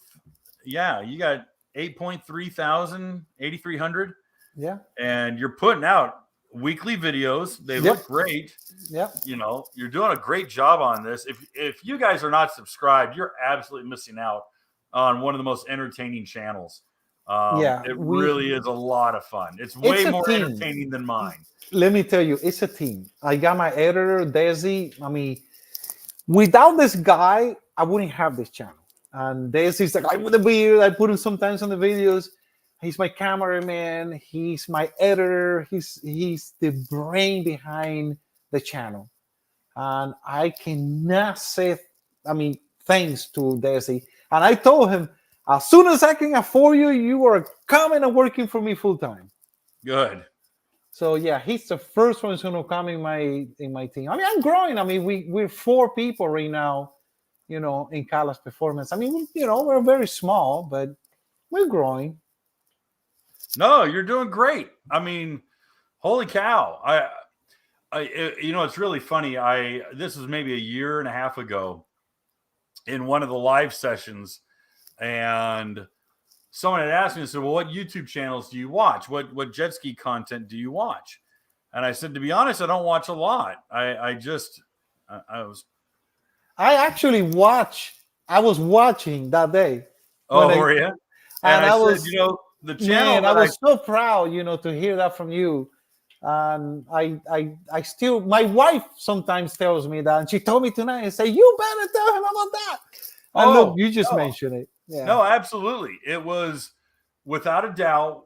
Yeah. You got 8.3 thousand, 8,300. Yeah. And you're putting out weekly videos. They look great. Yeah. You're doing a great job on this. If you guys are not subscribed, you're absolutely missing out on one of the most entertaining channels. It really is a lot of fun. It's way more entertaining than mine. Let me tell you, it's a team. I got my editor, Desi. I mean, without this guy, I wouldn't have this channel. And Desi's the guy with the beard. I put him sometimes on the videos. He's my cameraman. He's my editor. He's the brain behind the channel. And I cannot say, thanks to Desi. And I told him, as soon as I can afford you, you are coming and working for me full time. Good. So yeah, he's the first one who's going to come in my team. I mean, I'm growing. We're 4 people right now, in Calas Performance. I mean, we're very small, but we're growing. No, you're doing great. I mean, holy cow! It's really funny. This was maybe a year and a half ago in one of the live sessions, and someone had asked me, said, "Well, what YouTube channels do you watch? What jet ski content do you watch?" And I said, to be honest, I don't watch a lot. I was watching that day. Oh, were you? And I was, the channel. Man, I was so proud, to hear that from you. And I still, my wife sometimes tells me that, and she told me tonight and say, "You better tell him about that." And look, you just mentioned it. Yeah. No, absolutely. It was without a doubt.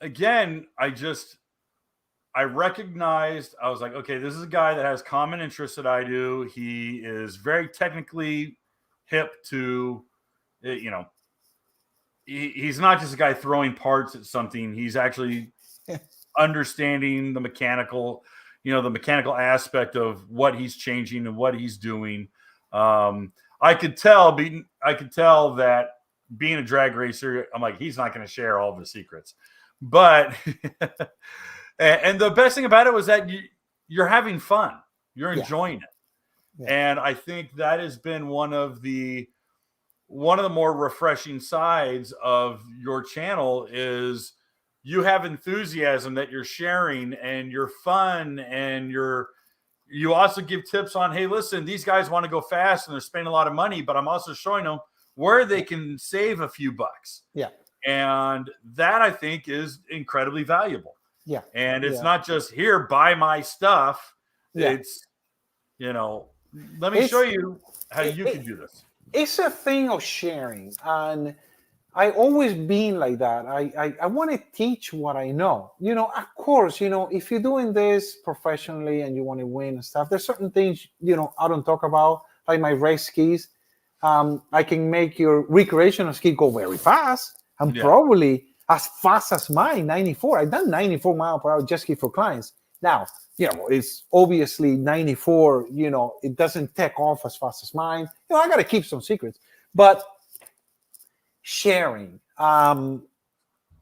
again, I recognized, I was like, okay, this is a guy that has common interests that I do. He is very technically hip to, he's not just a guy throwing parts at something. He's actually understanding the mechanical aspect of what he's changing and what he's doing. I could tell that being a drag racer, I'm like, he's not going to share all of the secrets, but and the best thing about it was that you're having fun, you're enjoying it. Yeah. And I think that has been one of the more refreshing sides of your channel is you have enthusiasm that you're sharing, and you're fun, and you also give tips on, hey, listen, these guys want to go fast and they're spending a lot of money, but I'm also showing them where they can save a few bucks. Yeah. And that, I think, is incredibly valuable. Yeah. And it's not just here, buy my stuff. Yeah. It's, let me show you how you can do this. It's a thing of sharing. And I always been like that. I want to teach what I know. Of course, if you're doing this professionally and you want to win and stuff, there's certain things, I don't talk about, like my race skis. I can make your recreational ski go very fast and probably as fast as mine, 94. I've done 94 mile per hour jet ski for clients. Now, it's obviously 94, it doesn't take off as fast as mine. I got to keep some secrets, but sharing.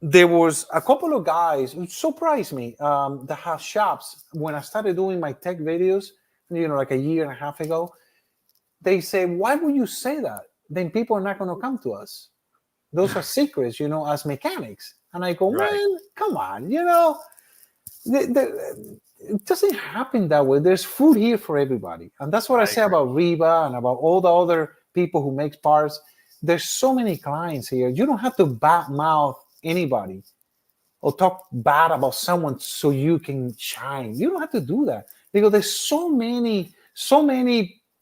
There was a couple of guys who surprised me that have shops. When I started doing my tech videos, like a year and a half ago, they say, why would you say that? Then people are not going to come to us. Those are secrets, as mechanics. And I go, man, come on, it doesn't happen that way. There's food here for everybody. And that's what I say about Reba and about all the other people who make parts. There's so many clients here. You don't have to badmouth anybody or talk bad about someone so you can shine. You don't have to do that, because there's so many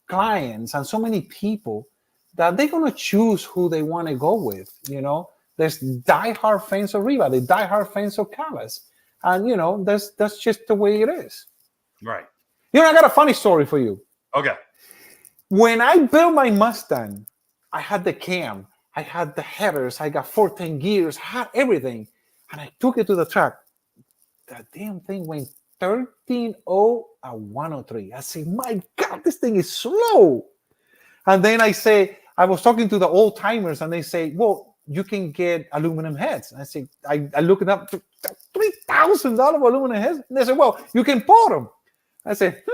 clients and so many people that they're going to choose who they want to go with. There's diehard fans of Reba, the diehard fans of Calas. And, that's just the way it is. Right. I got a funny story for you. Okay. When I built my Mustang, I had the cam, I had the headers, I got 14 gears, I had everything. And I took it to the track. That damn thing went 13.0 at 103. I say, my God, this thing is slow. And then I was talking to the old timers, and they say, well, you can get aluminum heads. And I say, I look it up, $3,000 aluminum heads. And they said, well, you can pour them. I said,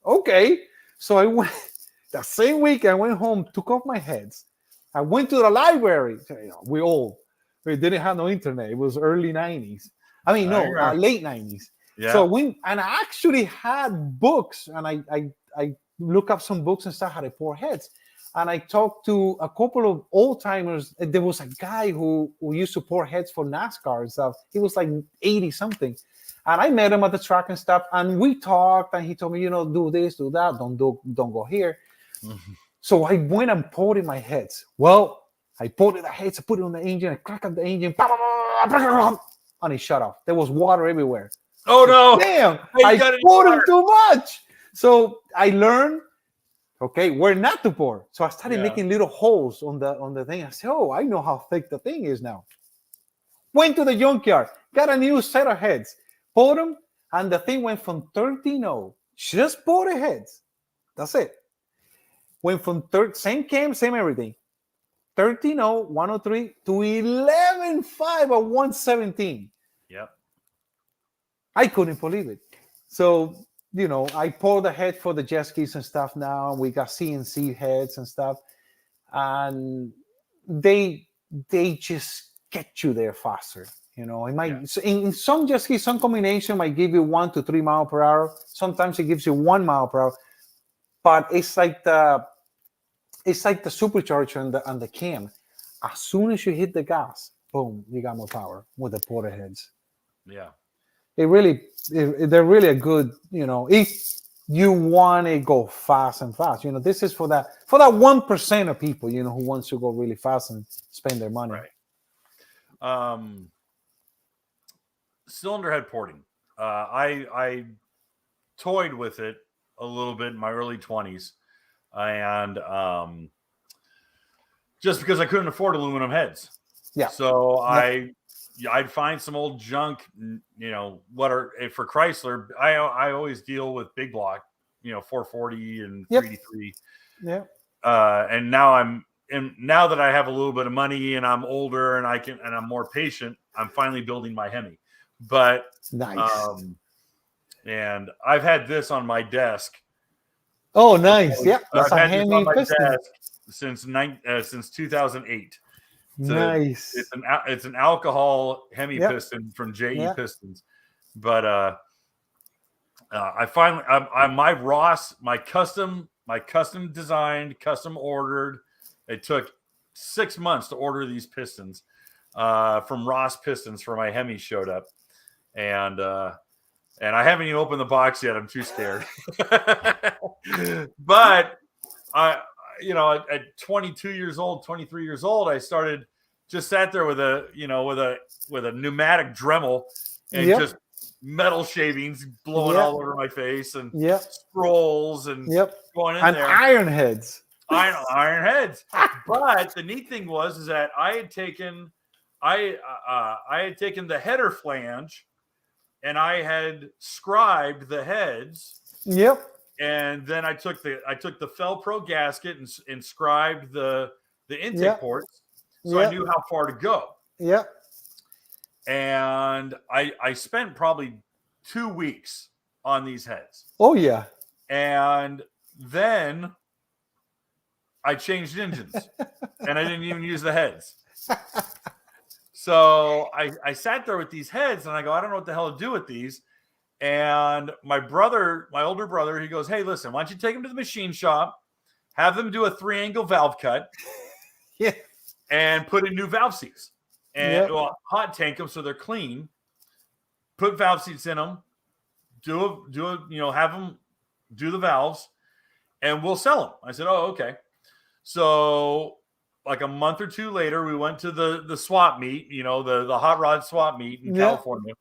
okay. So I went, the same week I went home, took off my heads. I went to the library. We didn't have no internet. It was early 90s. Late 90s. Yeah. So and I actually had books, and I look up some books and stuff how to pour heads. And I talked to a couple of old timers. There was a guy who used to pour heads for NASCAR and stuff. He was like 80 something. And I met him at the track and stuff. And we talked, and he told me, do this, do that. Don't go here. Mm-hmm. So I went and poured in my heads. Well, I poured in the heads, I put it on the engine, I cracked up the engine, and it shut off. There was water everywhere. Oh no! Damn! I poured them too much. So I learned, where not to pour. So I started making little holes on the thing. I said, oh, I know how thick the thing is now. Went to the junkyard, got a new set of heads, poured them, and the thing went from 13.0. Just pour the heads. That's it. Went from same cam, same everything. 13.0, 103 to 11.5 at 117. Yep. I couldn't believe it. So, I pour the head for the jet skis and stuff now. We got CNC heads and stuff. And they just get you there faster. In some jet skis, some combination might give you 1 to 3 miles per hour. Sometimes it gives you 1 mile per hour. But it's like the supercharger and the cam. As soon as you hit the gas, boom, you got more power with the porter heads. Yeah. They're really a good, if you want to go fast and fast, this is for that 1% of people, who wants to go really fast and spend their money. Right. cylinder head porting. I toyed with it a little bit in my early 20s, and just because I couldn't afford aluminum heads. Yeah. So I'd find some old junk, for Chrysler. I always deal with big block, 440 and 383. Yeah. And now that I have a little bit of money and I'm older and I'm more patient, I'm finally building my Hemi. But nice. And I've had this on my desk. Oh, nice. Yeah, that's a Hemi piston since 2008. Nice. It's an alcohol Hemi piston from JE Pistons. But I finally my custom designed, custom ordered. It took 6 months to order these pistons from Ross Pistons for my Hemi showed up, and I haven't even opened the box yet. I'm too scared. But at 22 years old, 23 years old, I sat there with a pneumatic Dremel and just metal shavings blowing all over my face and scrolls and going in and there. Iron heads. Iron heads. But the neat thing was that I had taken the header flange and I had scribed the heads. Yep. And then I took the Felpro gasket and scribed the intake ports, so I knew how far to go. Yep. And I spent probably 2 weeks on these heads. Oh yeah. And then I changed engines, and I didn't even use the heads. So I sat there with these heads, and I go, I don't know what the hell to do with these. And my older brother, he goes, hey, listen, why don't you take them to the machine shop, have them do a 3-angle valve cut, and put in new valve seats, and hot tank them so they're clean. Put valve seats in them, have them do the valves, and we'll sell them. I said, oh, okay. So like a month or two later, we went to the swap meet, the hot rod swap meet in California.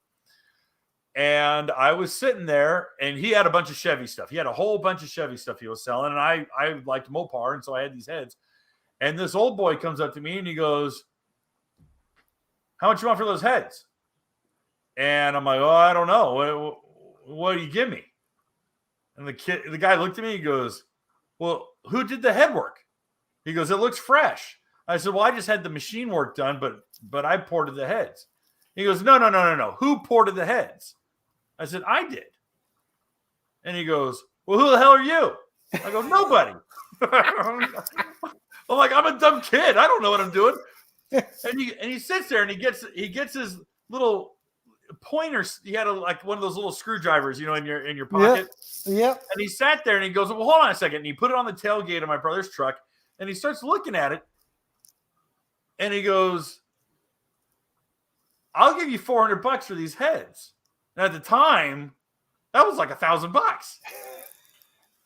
And I was sitting there, and he had a bunch of Chevy stuff. He had a whole bunch of Chevy stuff he was selling, and I liked Mopar, and so I had these heads. And this old boy comes up to me, and he goes, how much you want for those heads? And I'm like, oh, I don't know. What do you give me? And the guy looked at me, he goes, well, who did the head work? He goes, it looks fresh. I said, well, I just had the machine work done, but I ported the heads. He goes, no. Who ported the heads? I said, I did. And he goes, well, who the hell are you? I go, nobody. I'm like, I'm a dumb kid. I don't know what I'm doing. And he sits there and he gets his little pointers. He had one of those little screwdrivers, in your pocket. Yep. And he sat there and he goes, well, hold on a second. And he put it on the tailgate of my brother's truck, and he starts looking at it, and he goes, I'll give you $400 for these heads. And at the time, that was like $1,000.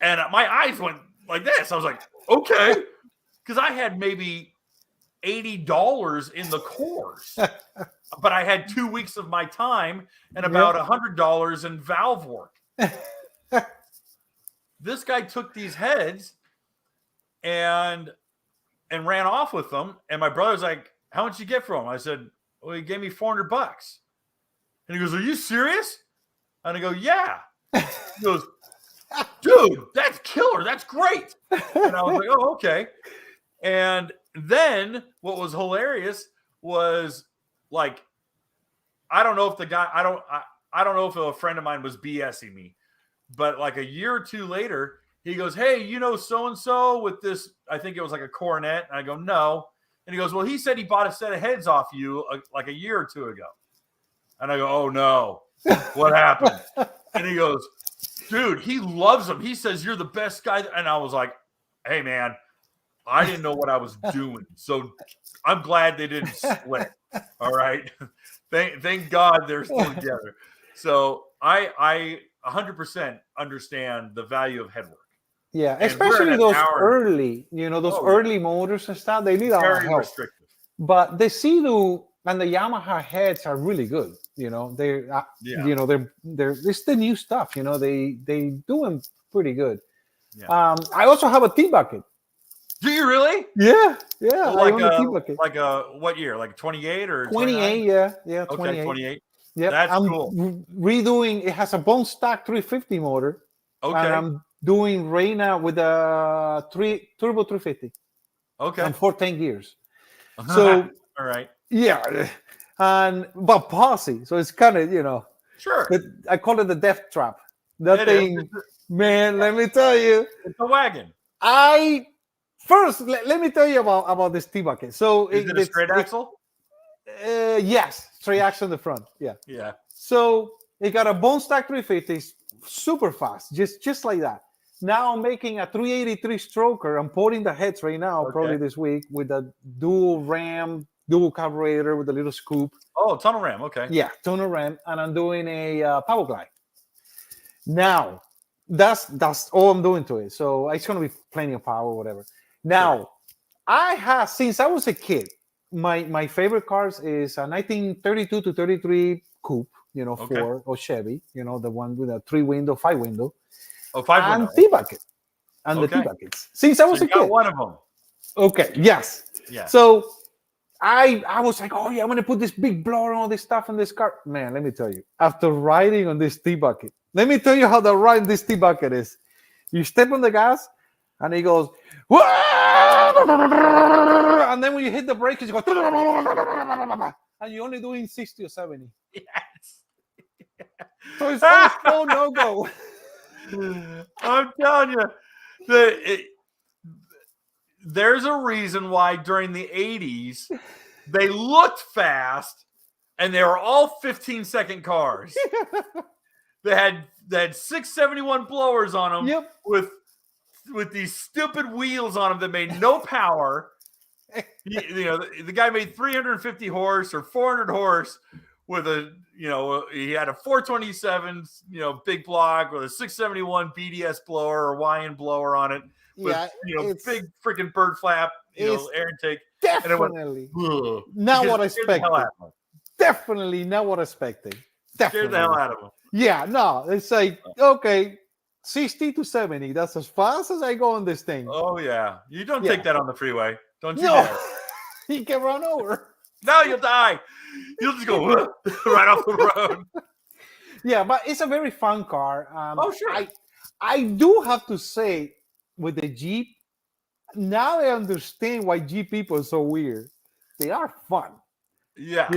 And my eyes went like this. I was like, okay. Because I had maybe $80 in the course. But I had 2 weeks of my time and about $100 in valve work. This guy took these heads and ran off with them. And my brother's like, how much you get for them? I said, well, he gave me $400. And he goes, are you serious? And I go, yeah. He goes, dude, that's killer. That's great. And I was like, oh, okay. And then what was hilarious was I don't know if the guy, I don't know if a friend of mine was BSing me, but like a year or two later, he goes, hey, so-and-so with this, I think it was like a Coronet. And I go, no. And he goes, well, he said he bought a set of heads off you like a year or two ago. And I go, oh, no. What happened? And he goes, dude, he loves them. He says, you're the best guy. And I was like, hey, man, I didn't know what I was doing. So I'm glad they didn't split. All right. Thank God they're still together. So I 100% understand the value of headwork. Yeah, especially those early, early motors and stuff. They need a lot of help. Restrictive. But the Sea-Doo and the Yamaha heads are really good. You know, they're Yeah. you know they're it's the new stuff. You know, they doing pretty good. Yeah. I also have a tea bucket. Do you really? Yeah. Well, I own a tea bucket. like what year? Like 28 or 28. 29? Yeah, Okay, 28. 28. Yep. That's I'm cool. redoing. It has a bone stack 350 motor, and Okay. I'm doing right now with a turbo 350 Okay. and 410 gears. So all right. yeah, but posse. So it's kind of Sure. but I call it the death trap. That It is. thing, man. Let me tell you. It's a wagon. First let me tell you about this T bucket. So Is it a straight axle? Yes, straight axle in the front. Yeah. Yeah. So it got a bone stack 350, super fast, just like that. Now I'm making a 383 stroker. I'm porting the heads right now, probably this week, with a dual ram, dual carburetor with a little scoop. Oh, tunnel ram. Okay. Yeah, tunnel ram, and I'm doing a power glide. Now, that's all I'm doing to it. So it's gonna be plenty of power, whatever. Now, I have since I was a kid, my favorite cars is a 1932 to 33 coupe, Ford or Chevy, the one with a 3-window, 5-window. Oh, 5-window. And T-bucket. And the T-buckets. Since I was a kid. One of them. Okay, yes. Yeah. So I was like, oh yeah, I'm gonna put this big blower and all this stuff in this car. Man, let me tell you, after riding on this T-bucket, let me tell you how the ride in this T-bucket is. You step on the gas and it goes, and then when you hit the brakes, it goes, and you're only doing 60 or 70. Yes. So it's always go, no go. I'm telling you, there's a reason why during the 80s they looked fast and they were all 15-second cars. They had 671 blowers on them with these stupid wheels on them that made no power. The guy made 350 horse or 400 horse with he had a 427, big block with a 671 BDS blower or YN blower on it. With, big freaking bird flap, air intake. Definitely not what I expected. Definitely not what I expected. Scared the hell out of them. Yeah, no, it's like, okay, 60 to 70. That's as fast as I go on this thing. Oh, yeah. You don't take that on the freeway. Don't you dare. No. You can run over. No, you'll die. You'll just go right off the road. Yeah, but it's a very fun car. Sure. I do have to say, with the Jeep, now I understand why Jeep people are so weird. They are fun. Yeah.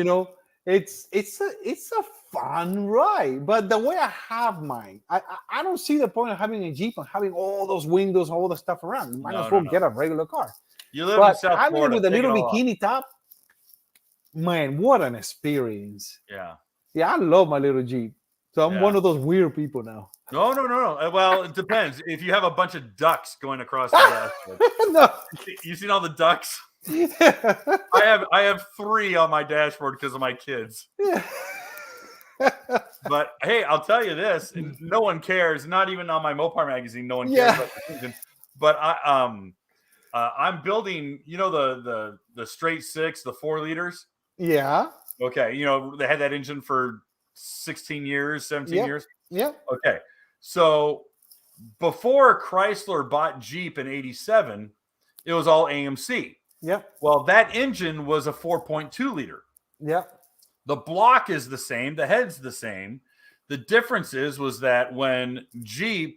It's a fun ride. But the way I have mine, I don't see the point of having a Jeep and having all those windows, all the stuff around. You might as well get a regular car. You live in South Florida. With a little bikini top, man, what an experience. Yeah. Yeah, I love my little Jeep. So I'm one of those weird people now. No. Well, it depends. If you have a bunch of ducks going across the dashboard. No. You seen all the ducks? I have 3 on my dashboard because of my kids. Yeah. But hey, I'll tell you this: no one cares. Not even on my Mopar magazine, no one cares. Yeah. But I'm building. The straight 6, the 4 liters. Yeah. Okay. They had that engine for 16 years, 17 years. Yeah. Okay. So before Chrysler bought Jeep in 87, it was all AMC. Yep. Well, that engine was a 4.2 liter. Yep. The block is the same. The head's the same. The difference was that when Chrysler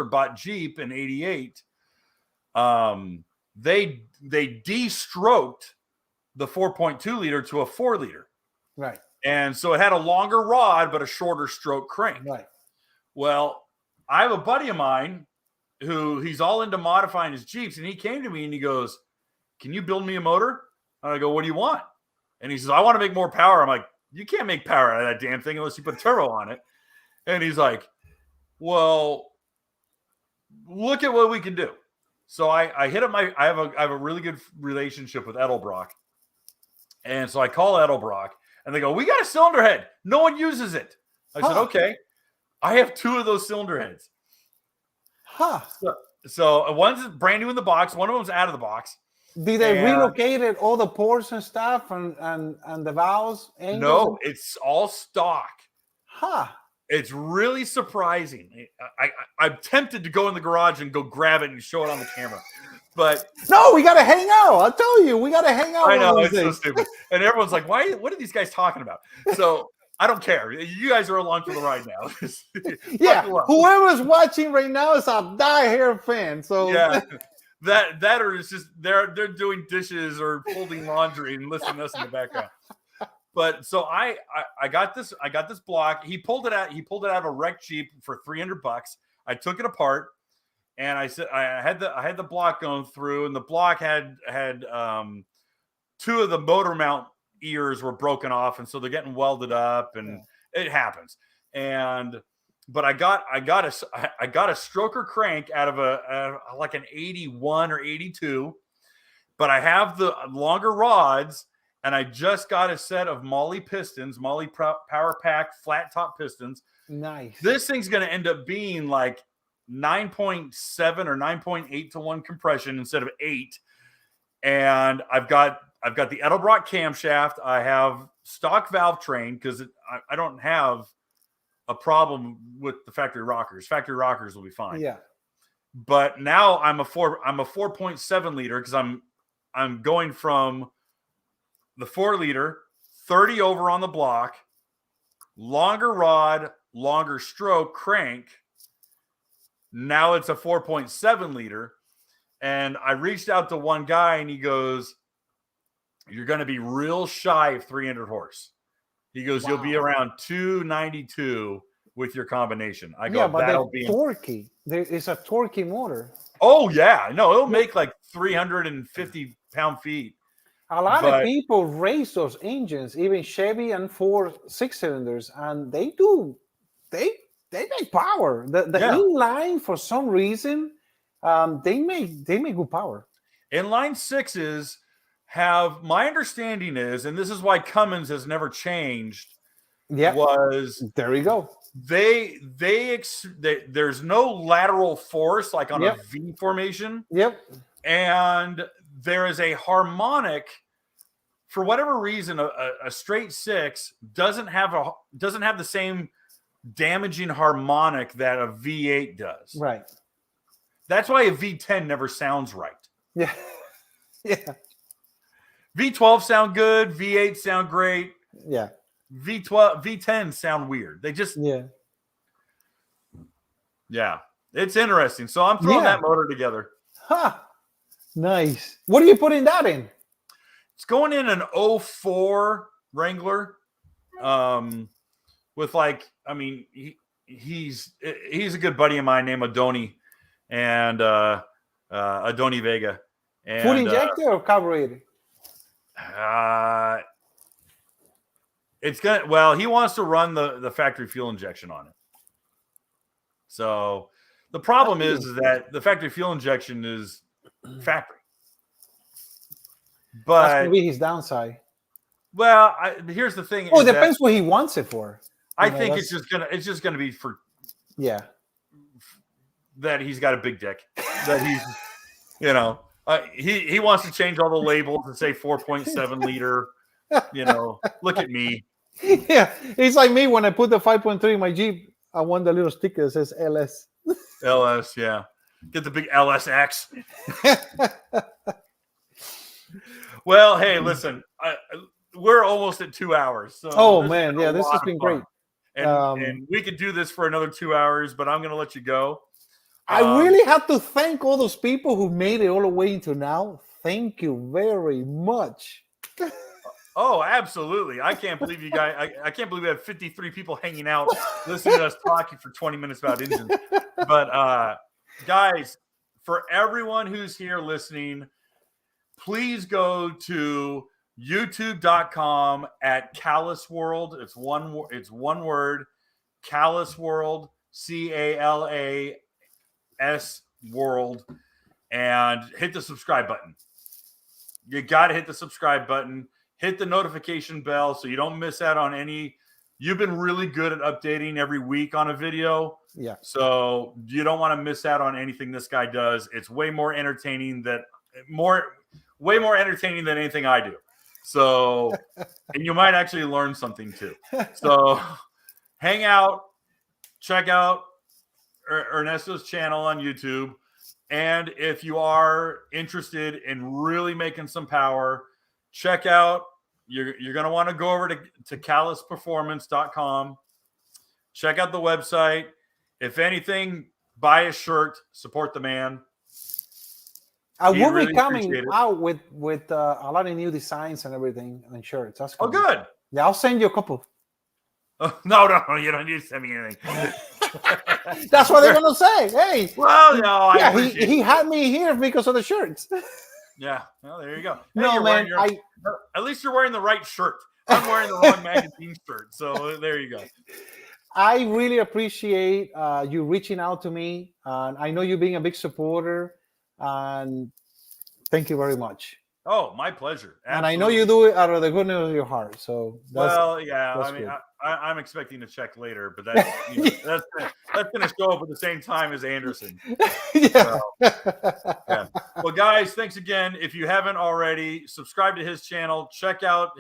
bought Jeep in 88, they de-stroked the 4.2 liter to a 4 liter. Right. And so it had a longer rod, but a shorter stroke crank. Right. Well, I have a buddy of mine who he's all into modifying his Jeeps. And he came to me and he goes, "Can you build me a motor?" And I go, "What do you want?" And he says, "I want to make more power." I'm like, "You can't make power out of that damn thing unless you put turbo on it." And he's like, "Well, look at what we can do." So I hit up I have a really good relationship with Edelbrock. And so I call Edelbrock and they go, "We got a cylinder head. No one uses it." I said, "Okay." I have 2 of those cylinder heads. Huh. So one's brand new in the box. One of them's out of the box. Did they relocated all the ports and stuff and the valves? No, it's all stock. Huh. It's really surprising. I'm tempted to go in the garage and go grab it and show it on the camera. But no, we gotta hang out. I'll tell you, we gotta hang out. I know, it's so stupid. And everyone's like, "Why? What are these guys talking about?" So I don't care. You guys are along for the ride now. Yeah, whoever's watching right now is a die-hard fan. So yeah, that or it's just they're doing dishes or folding laundry and listening to us in the background. But so I got this block. He pulled it out of a wrecked Jeep for $300. I took it apart, and I said I had the block going through, and the block had two of the motor mount ears were broken off, and so they're getting welded up, and it happens. But I got a stroker crank out of like an 81 or 82, but I have the longer rods. And I just got a set of Molly pistons, Molly Power Pack flat top pistons. Nice. This thing's going to end up being like 9.7 or 9.8 to 1 compression instead of 8. And I've got the Edelbrock camshaft. I have stock valve train because I don't have a problem with the factory rockers. Factory rockers will be fine. Yeah. But now I'm a 4.7 liter because I'm going from the 4 liter, 30 over on the block, longer rod, longer stroke crank. Now it's a 4.7 liter. And I reached out to one guy and he goes, "You're going to be real shy of 300 horse." He goes, "You'll be around 292 with your combination." I go, but "That'll be torquey. It's a torquey motor." Oh yeah. No, it'll make like 350 pound-feet. A lot of people race those engines, even Chevy and Ford 6-cylinders, and they make power. The inline, for some reason, they make good power. Inline 6s have, my understanding is, and this is why Cummins has never changed. Yeah, was there we go. There's no lateral force like on a V formation. Yep, and there is a harmonic. For whatever reason, a straight 6 doesn't have the same damaging harmonic that a V8 does. Right. That's why a V10 never sounds right. Yeah. Yeah. V12 sound good. V8 sound great. Yeah. V10 sound weird. They just Yeah. It's interesting. So I'm throwing that motor together. Huh. Nice. What are you putting that in? It's going in an 04 Wrangler. With he's a good buddy of mine named Adoni, and Adoni Vega. And, full injector or carbureted? It's gonna. Well, he wants to run the factory fuel injection on it. So the problem is that the factory fuel injection is factory. But that's gonna be his downside. Well, here's the thing. Oh, it depends what he wants it for. I think it's just gonna be for that he's got a big dick. That he's he wants to change all the labels and say 4.7 liter. Look at me. Yeah, it's like me when I put the 5.3 in my Jeep. I want the little sticker that says LS. LS, yeah. Get the big LSX. Well, hey, listen, we're almost at 2 hours. So man, this has been great. And we could do this for another 2 hours, but I'm going to let you go. I really have to thank all those people who made it all the way into now. Thank you very much. Oh, absolutely. I can't believe you guys. I can't believe we have 53 people hanging out listening to us talking for 20 minutes about engines. But guys, for everyone who's here listening, please go to youtube.com at Calas World. It's one word, Calas World, CALAS World, and hit the subscribe button. You got to hit the subscribe button. Hit the notification bell so you don't miss out on any. You've been really good at updating every week on a video. Yeah. So you don't want to miss out on anything this guy does. It's way more entertaining. way more entertaining than anything I do. So, and you might actually learn something too. So, hang out, check out Ernesto's channel on YouTube. And if you are interested in really making some power, check out, you're going to want to go over to calasperformance.com. Check out the website. If anything, buy a shirt, support the man. I will be coming out with a lot of new designs and everything and shirts. That's cool. Oh, good. Yeah, I'll send you a couple. No, you don't need to send me anything. That's what they're gonna say. Hey, well, no, yeah, he had me here because of the shirts. Yeah, well, there you go. Hey, no, man, at least you're wearing the right shirt. I'm wearing the wrong magazine shirt, so there you go. I really appreciate you reaching out to me, and I know you being a big supporter. And thank you very much. Oh, my pleasure. Absolutely. And I know you do it out of the goodness of your heart. So yeah, I mean, I'm expecting a check later, but that's going to show up at the same time as Anderson. Yeah. So, yeah. Well, guys, thanks again. If you haven't already, subscribe to his channel. Check out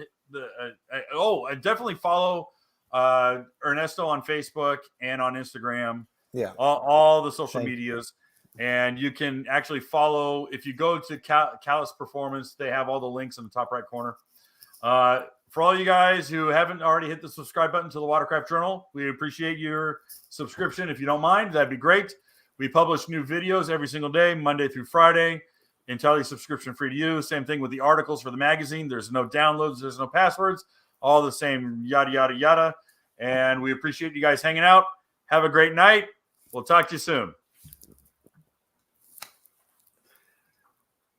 definitely follow Ernesto on Facebook and on Instagram. Yeah, all the social medias. And you can actually follow, if you go to Calas Performance, they have all the links in the top right corner. For all you guys who haven't already hit the subscribe button to the Watercraft Journal, we appreciate your subscription. If you don't mind, that'd be great. We publish new videos every single day, Monday through Friday, entirely subscription free to you. Same thing with the articles for the magazine. There's no downloads. There's no passwords. All the same, yada, yada, yada. And we appreciate you guys hanging out. Have a great night. We'll talk to you soon.